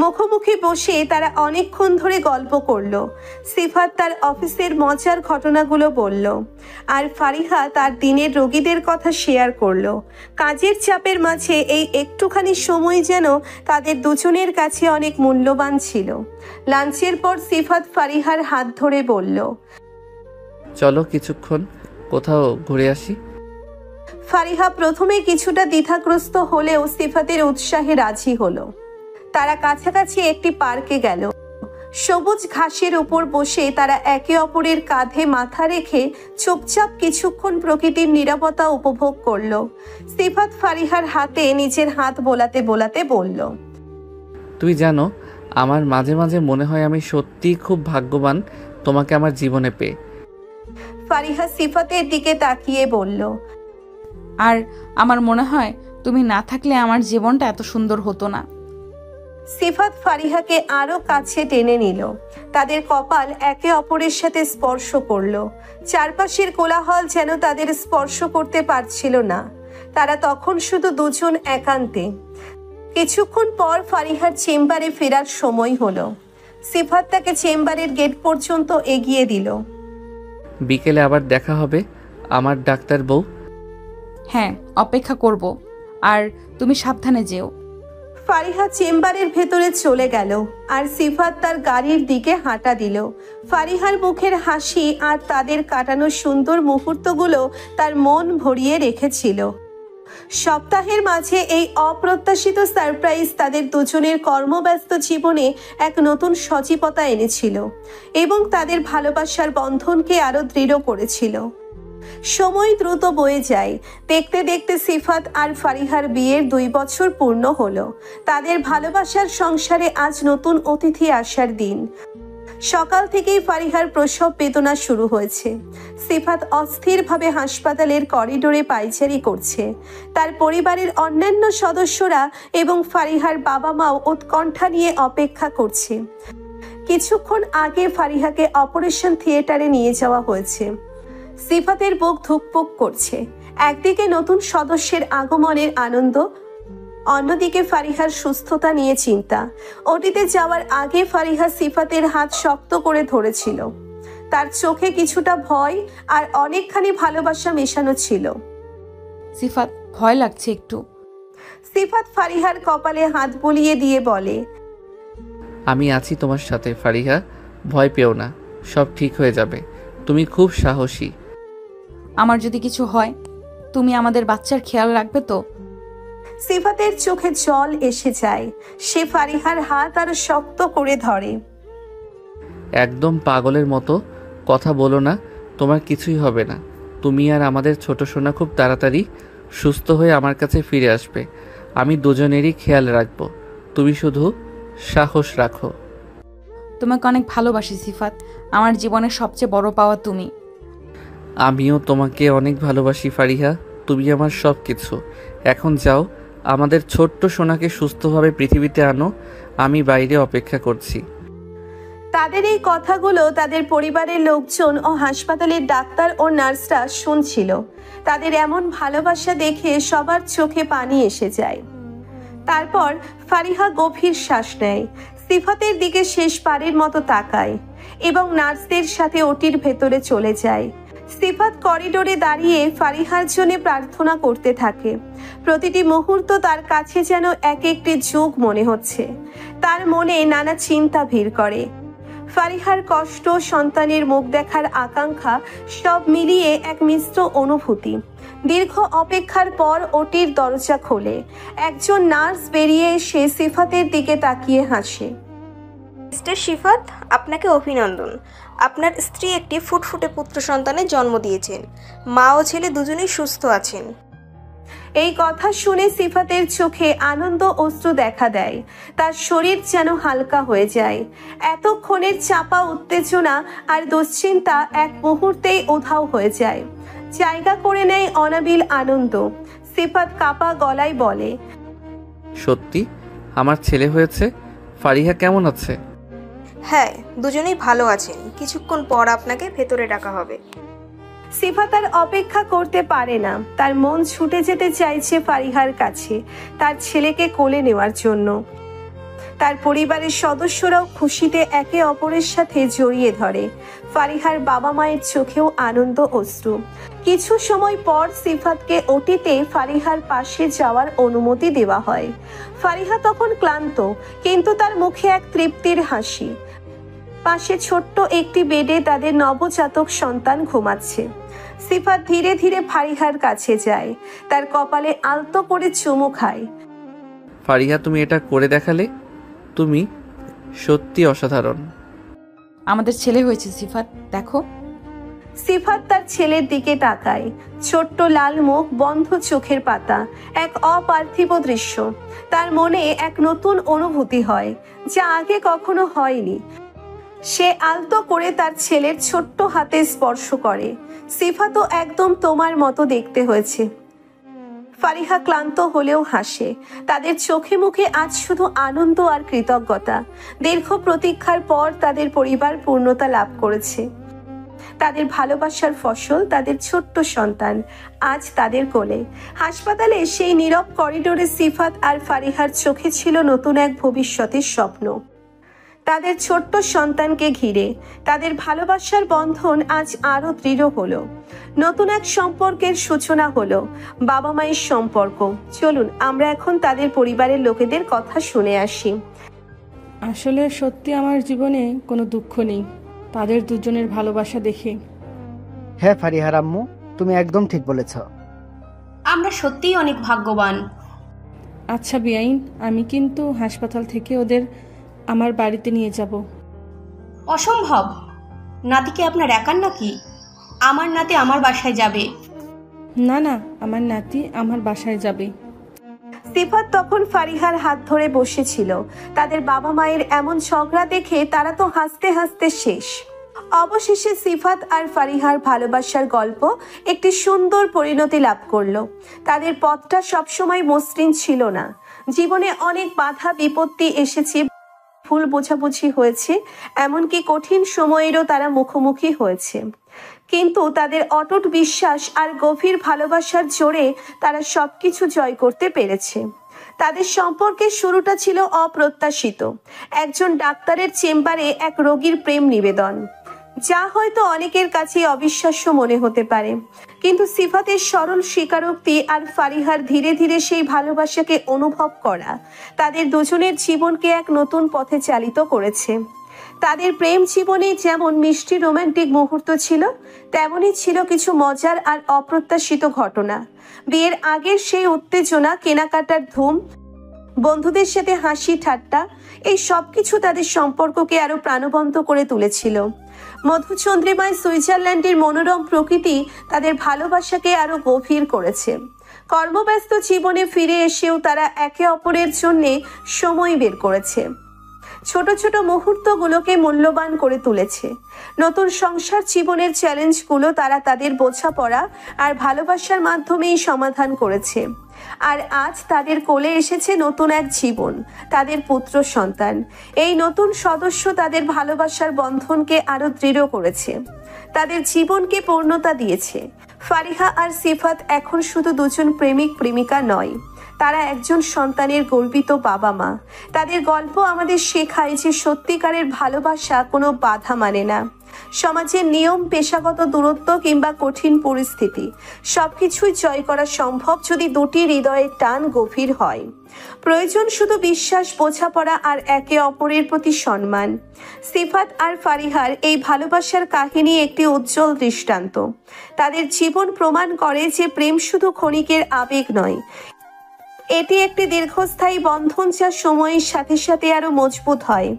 মুখোমুখি বসে তারা অনেকক্ষণ ধরে গল্প করলো। সিফাত তার অফিসের মজার ঘটনাগুলো বলল, আর ফারিহা তার দিনের রোগীদের কথা শেয়ার করলো। কাজের চাপের মাঝে এই একটুখানি সময় যেন তাদের দুজনের কাছে অনেক মূল্যবান ছিল। লাঞ্চের পর সিফাত ফারিহার হাত ধরে বলল, চলো কিছুক্ষণ কোথাও ঘুরে আসি। ফারিহা প্রথমে কিছুটা দ্বিধাগ্রস্ত হলেও সিফাতের উৎসাহে রাজি হলো। তারা কাছাকাছি একটি পার্কে গেল। সবুজ ঘাসের উপর বসে তারা একে অপরের কাঁধে মাথা রেখে চুপচাপ কিছুক্ষণ প্রকৃতির নীরবতা উপভোগ করলো। সিফাত ফারিহার হাতে নিজের হাত বোলাতে বোলাতে বলল, তুই জানো, আমার মাঝে মাঝে মনে হয় আমি সত্যিই খুব ভাগ্যবান তোমাকে আমার জীবনে পেয়ে। ফারিহা সিফাতের দিকে তাকিয়ে বলল, আর আমার মনে হয় তুমি না থাকলে আমার জীবনটা এত সুন্দর হতো না। সিফাত ফারিহাকে আরো কাছে টেনে নিল। তাদের কপাল একে অপরের সাথে স্পর্শ করলো। চারপাশের কোলাহল যেন তাদের স্পর্শ করতে পারছিল না। তারা তখন শুধু দুজন একান্তে। কিছুক্ষণ পর ফারিহার চেম্বারে ফেরার সময় হলো। সিফাত তাকে চেম্বারের গেট পর্যন্ত এগিয়ে দিল। বিকেলে আবার দেখা হবে আমার ডাক্তার বউ। হ্যাঁ, অপেক্ষা করব। আর তুমি সাবধানে যেও। ফারিহা চেম্বারের ভেতরে চলে গেল আর সিফাত তার গাড়ির দিকে হাঁটা দিল। ফারিহার মুখের হাসি আর তাদের কাটানো সুন্দর মুহূর্তগুলো তার মন ভরিয়ে রেখেছিল। সপ্তাহের মাঝে এই অপ্রত্যাশিত সারপ্রাইজ তাদের দুজনের কর্মব্যস্ত জীবনে এক নতুন সজীবতা এনেছিল এবং তাদের ভালোবাসার বন্ধনকে আরো দৃঢ় করেছিল। সময় দ্রুত বয়ে যায়। দেখতে দেখতে সিফাত আর ফারিহার বিয়ের 2 বছর পূর্ণ হলো। তাদের ভালোবাসার সংসারে আজ নতুন অতিথি আসার দিন। সকাল থেকেই ফারিহার প্রসব বেদনা শুরু হয়েছে। সিফাত অস্থিরভাবে হাসপাতালের করিডোরে পায়চারি করছে। তার পরিবারের অন্যান্য সদস্যরা এবং ফারিহার বাবা মাও উৎকণ্ঠা নিয়ে অপেক্ষা করছে। কিছুক্ষণ আগে ফারিহাকে অপারেশন থিয়েটারে নিয়ে যাওয়া হয়েছে। সিফাতের বুক ধুকপুক করছে। একদিকে নতুন সদস্যের আগমনের আনন্দ, অন্যদিকে ফারিহার সুস্থতা নিয়ে চিন্তা। ওটিতে যাওয়ার আগে ফারিহা সিফাতের হাত শক্ত করে ধরেছিল। তার চোখে কিছুটা ভয় আর অনেকখানি ভালোবাসা মেশানো ছিল। সিফাত, ভয় লাগছে একটু। সিফাত ফারিহার কপালে হাত বুলিয়ে দিয়ে বলে, আমি আছি তোমার সাথে ফারিহা, ভয় পেও না, সব ঠিক হয়ে যাবে। তুমি খুব সাহসী। আমার যদি কিছু হয়, তুমি আমাদের বাচ্চার খেয়াল রাখবে তো? সিফাতের চোখে জল এসে যায়। সে ফারিহার হাত আরো শক্ত করে ধরে। একদম পাগলের মতো কথা বলো না, তোমার কিছুই হবে না। তুমি আর আমাদের ছোট সোনা খুব তাড়াতাড়ি সুস্থ হয়ে আমার কাছে ফিরে আসবে। আমি দুজনেরই খেয়াল রাখবো, তুমি শুধু সাহস রাখো। তোমাকে অনেক ভালোবাসি সিফাত, আমার জীবনের সবচেয়ে বড় পাওয়া তুমি। আমিও তোমাকে অনেক ভালোবাসি ফারিহা, তুমি আমার সব কিছু। এখন যাও, আমাদের ছোট্ট সোনাকে সুস্থভাবে পৃথিবীতে আনো, আমি বাইরে অপেক্ষা করছি। তাদের এই কথাগুলো তাদের পরিবারের লোকজন ও হাসপাতালের ডাক্তার ও নার্সরা শুনছিল। তাদের এমন ভালোবাসা দেখে সবার চোখে পানি এসে যায়। তারপর ফারিহা গভীর শ্বাস নেয়, সিফাতের দিকে শেষবারের মতো তাকায় এবং নার্সদের সাথে ওটির ভেতরে চলে যায়। সিফাত করিডোরে দাঁড়িয়ে ফারিহার জন্য প্রার্থনা করতে থাকে। প্রতিটি মুহূর্ত তার কাছে যেন এক একটি যুগ মনে হচ্ছে। তার মনে নানা চিন্তা ভিড় করে। ফারিহার কষ্ট, সন্তানের মুখ দেখার আকাঙ্ক্ষা, সব মিলিয়ে এক মিশ্র অনুভূতি। দীর্ঘ অপেক্ষার পর ওটির দরজা খোলে। একজন নার্স বেরিয়ে এসে সিফাতের দিকে তাকিয়ে হাসে। মিস্টার সিফাত, আপনাকে অভিনন্দন। আপনার স্ত্রী একটি ফুটফুটে পুত্র সন্তানের জন্ম দিয়েছেন। মা ও ছেলে দুজনেই সুস্থ আছেন। এই কথা শুনে সিফাতের চোখে আনন্দ অশ্রু দেখা দেয়। তার শরীর যেন হালকা হয়ে যায়। এতক্ষণের চাপা উত্তেজনা আর দুশ্চিন্তা এক মুহূর্তেই উধাও হয়ে যায়। জায়গা করে নেয় অনাবিল আনন্দ। সিফাত কাপা গলায় বলে, সত্যি আমার ছেলে হয়েছে? ফারিহা কেমন আছে? হ্যাঁ, দুজনেই ভালো আছেন। কিছুক্ষণ পর আপনাকে ভেতরে ডাকা হবে। সিফাত আর অপেক্ষা করতে পারে না। তার মন ছুটে যেতে চাইছে ফারিহার কাছে, তার ছেলেকে কোলে নেওয়ার জন্য। তার পরিবারের সদস্যরাও খুশিতে একে অপরের সাথে জড়িয়ে ধরে। ফারিহার বাবা মায়ের চোখেও আনন্দ অশ্রু। কিছু সময় পর সিফাতকে ওটিতে ফারিহার পাশে যাওয়ার অনুমতি দেওয়া হয়। ফারিহা তখন ক্লান্ত, কিন্তু তার মুখে এক তৃপ্তির হাসি। পাশে ছোট্ট একটি বেডে তাদের নবজাতক সন্তান ঘুমাচ্ছে। সিফাত ধীরে ধীরে ফারিহার কাছে যায়, তার কপালে আলতো করে চুমু খায়। ফারিহা, তুমি এটা করে দেখালে, তুমি সত্যি অসাধারণ। আমাদের ছেলে হয়েছে সিফাত, দেখো। সিফাত তার ছেলের দিকে তাকায়। ছোট্ট লাল মুখ, বন্ধ চোখের পাতা, এক অপার্থিব দৃশ্য। তার মনে এক নতুন অনুভূতি হয়, যা আগে কখনো হয়নি। সে আলতো করে তার ছেলের ছোট্ট হাতে স্পর্শ করে। সিফাতও একদম তোমার মতো দেখতে হয়েছে। ফারিহা ক্লান্ত হলেও হাসে। তাদের চোখে মুখে আজ শুধু আনন্দ আর কৃতজ্ঞতা। দীর্ঘ প্রতীক্ষার পর তাদের পরিবার পূর্ণতা লাভ করেছে। তাদের ভালোবাসার ফসল, তাদের ছোট্ট সন্তান আজ তাদের কোলে। হাসপাতালে সেই নীরব করিডোরে সিফাত আর ফারিহার চোখে ছিল নতুন এক ভবিষ্যতের স্বপ্ন। তাদের ছোট্ট সন্তানকে ঘিরে। তাদের ভালোবাসার বন্ধন আজ আরো দৃঢ় হলো। নতুন এক সম্পর্কের সূচনা হলো, বাবা মায়ের সম্পর্ক। চলুন আমরা এখন তাদের পরিবারের লোকেদের কথা শুনে আসি। আসলে সত্যি আমার জীবনে কোনো দুঃখ নেই তাদের দুজনের ভালোবাসা দেখে। হ্যাঁ ফারিহার আম্মু, তুমি একদম ঠিক বলেছ। আমরা সত্যিই অনেক ভাগ্যবান। আচ্ছা বিয়াইন, আমি কিন্তু হাসপাতাল থেকে ওদের আমার বাড়িতে নিয়ে যাব। অসম্ভব। নাতিকে আপনার একার নাকি? আমার নাতি আমার বাসায় যাবে। না না, আমার নাতি আমার বাসায় যাবে। সিফাত তখন ফারিহার হাত ধরে বসেছিল। তাদের বাবা মায়ের এমন ঝগড়া দেখে তারা তো হাসতে হাসতে শেষ। অবশেষে সিফাত আর ফারিহার ভালোবাসার গল্প একটি সুন্দর পরিণতি লাভ করলো। তাদের পথটা সবসময় মসৃণ ছিল না। জীবনে অনেক বাধা বিপত্তি এসেছে, ভুল বোঝাবুঝি হয়েছে, এমনকি কঠিন সময়েরও তারা মুখোমুখি হয়েছে। কিন্তু তাদের অটুট বিশ্বাস আর গভীর ভালোবাসার জোরে তারা সবকিছু জয় করতে পেরেছে। তাদের সম্পর্কের শুরুটা ছিল অপ্রত্যাশিত। একজন ডাক্তারের চেম্বারে এক রোগীর প্রেম নিবেদন, যা হয়তো অনেকের কাছে অবিশ্বাস্য মনে হতে পারে, কিন্তু সিফাতের সরল স্বীকারোক্তি আর ফারিহার ধীরে ধীরে সেই ভালোবাসাকে অনুভব করা তাদের দুজনের জীবনকে এক নতুন পথে চালিত করেছে। তাদের প্রেম জীবনে যেমন মিষ্টি রোমান্টিক মুহূর্ত ছিল, তেমনই ছিল কিছু মজার আর অপ্রত্যাশিত ঘটনা। বিয়ের আগের সেই উত্তেজনা, কেনাকাটার ধুম, বন্ধুদের সাথে হাসি ঠাট্টা, এই সবকিছু তাদের সম্পর্ককে আরো প্রাণবন্ত করে তুলেছিল। মধুচন্দ্রিমায় সুইজারল্যান্ডের মনোরম প্রকৃতি তাদের ভালোবাসাকে আরো গভীর করেছে। কর্মব্যস্ত জীবনে ফিরে এসেও তারা একে অপরের জন্য সময় বের করেছে। ছোট ছোট মুহূর্তগুলোকে মূল্যবান করে তুলেছে। নতুন সংসার জীবনের চ্যালেঞ্জগুলো তারা তাদের বোঝাপড়া আর ভালোবাসার মাধ্যমেই সমাধান করেছে। আর আজ তাদের কোলে এসেছে নতুন এক জীবন, তাদের পুত্র সন্তান। এই নতুন সদস্য তাদের ভালোবাসার বন্ধনকে আরো দৃঢ় করেছে, তাদের জীবনকে পূর্ণতা দিয়েছে। ফারিহা আর সিফাত এখন শুধু দুজন প্রেমিক প্রেমিকা নয়, তারা একজন সন্তানের গর্বিত বাবা মা। তাদের গল্প আমাদের শেখায় যে সত্যিকারের ভালোবাসা কোনো বাধা মানে না। সমাজের নিয়ম, পেশাগত দূরত্ব কিংবা কঠিন পরিস্থিতি সবকিছুই জয় করা সম্ভব যদি দুটি হৃদয়ের টান গভীর হয়। প্রয়োজন শুধু বিশ্বাস, বোঝাপড়া আর একে অপরের প্রতি সম্মান। সিফাত আর ফারিহার এই ভালোবাসার কাহিনী একটি উজ্জ্বল দৃষ্টান্ত। তাদের জীবন প্রমাণ করে যে প্রেম শুধু ক্ষণিকের আবেগ নয়, এটি একটি দীর্ঘস্থায়ী বন্ধন যা সময়ের সাথে সাথে আরো মজবুত হয়।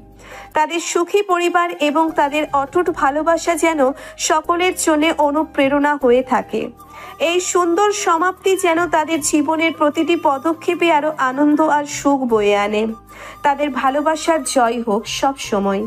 তাদের সুখী পরিবার এবং তাদের অটুট ভালোবাসা যেন সকলের জন্য অনুপ্রেরণা হয়ে থাকে। এই সুন্দর সমাপ্তি যেন তাদের জীবনের প্রতিটি পদক্ষেপে আরো আনন্দ আর সুখ বয়ে আনে। তাদের ভালোবাসার জয় হোক সব সময়।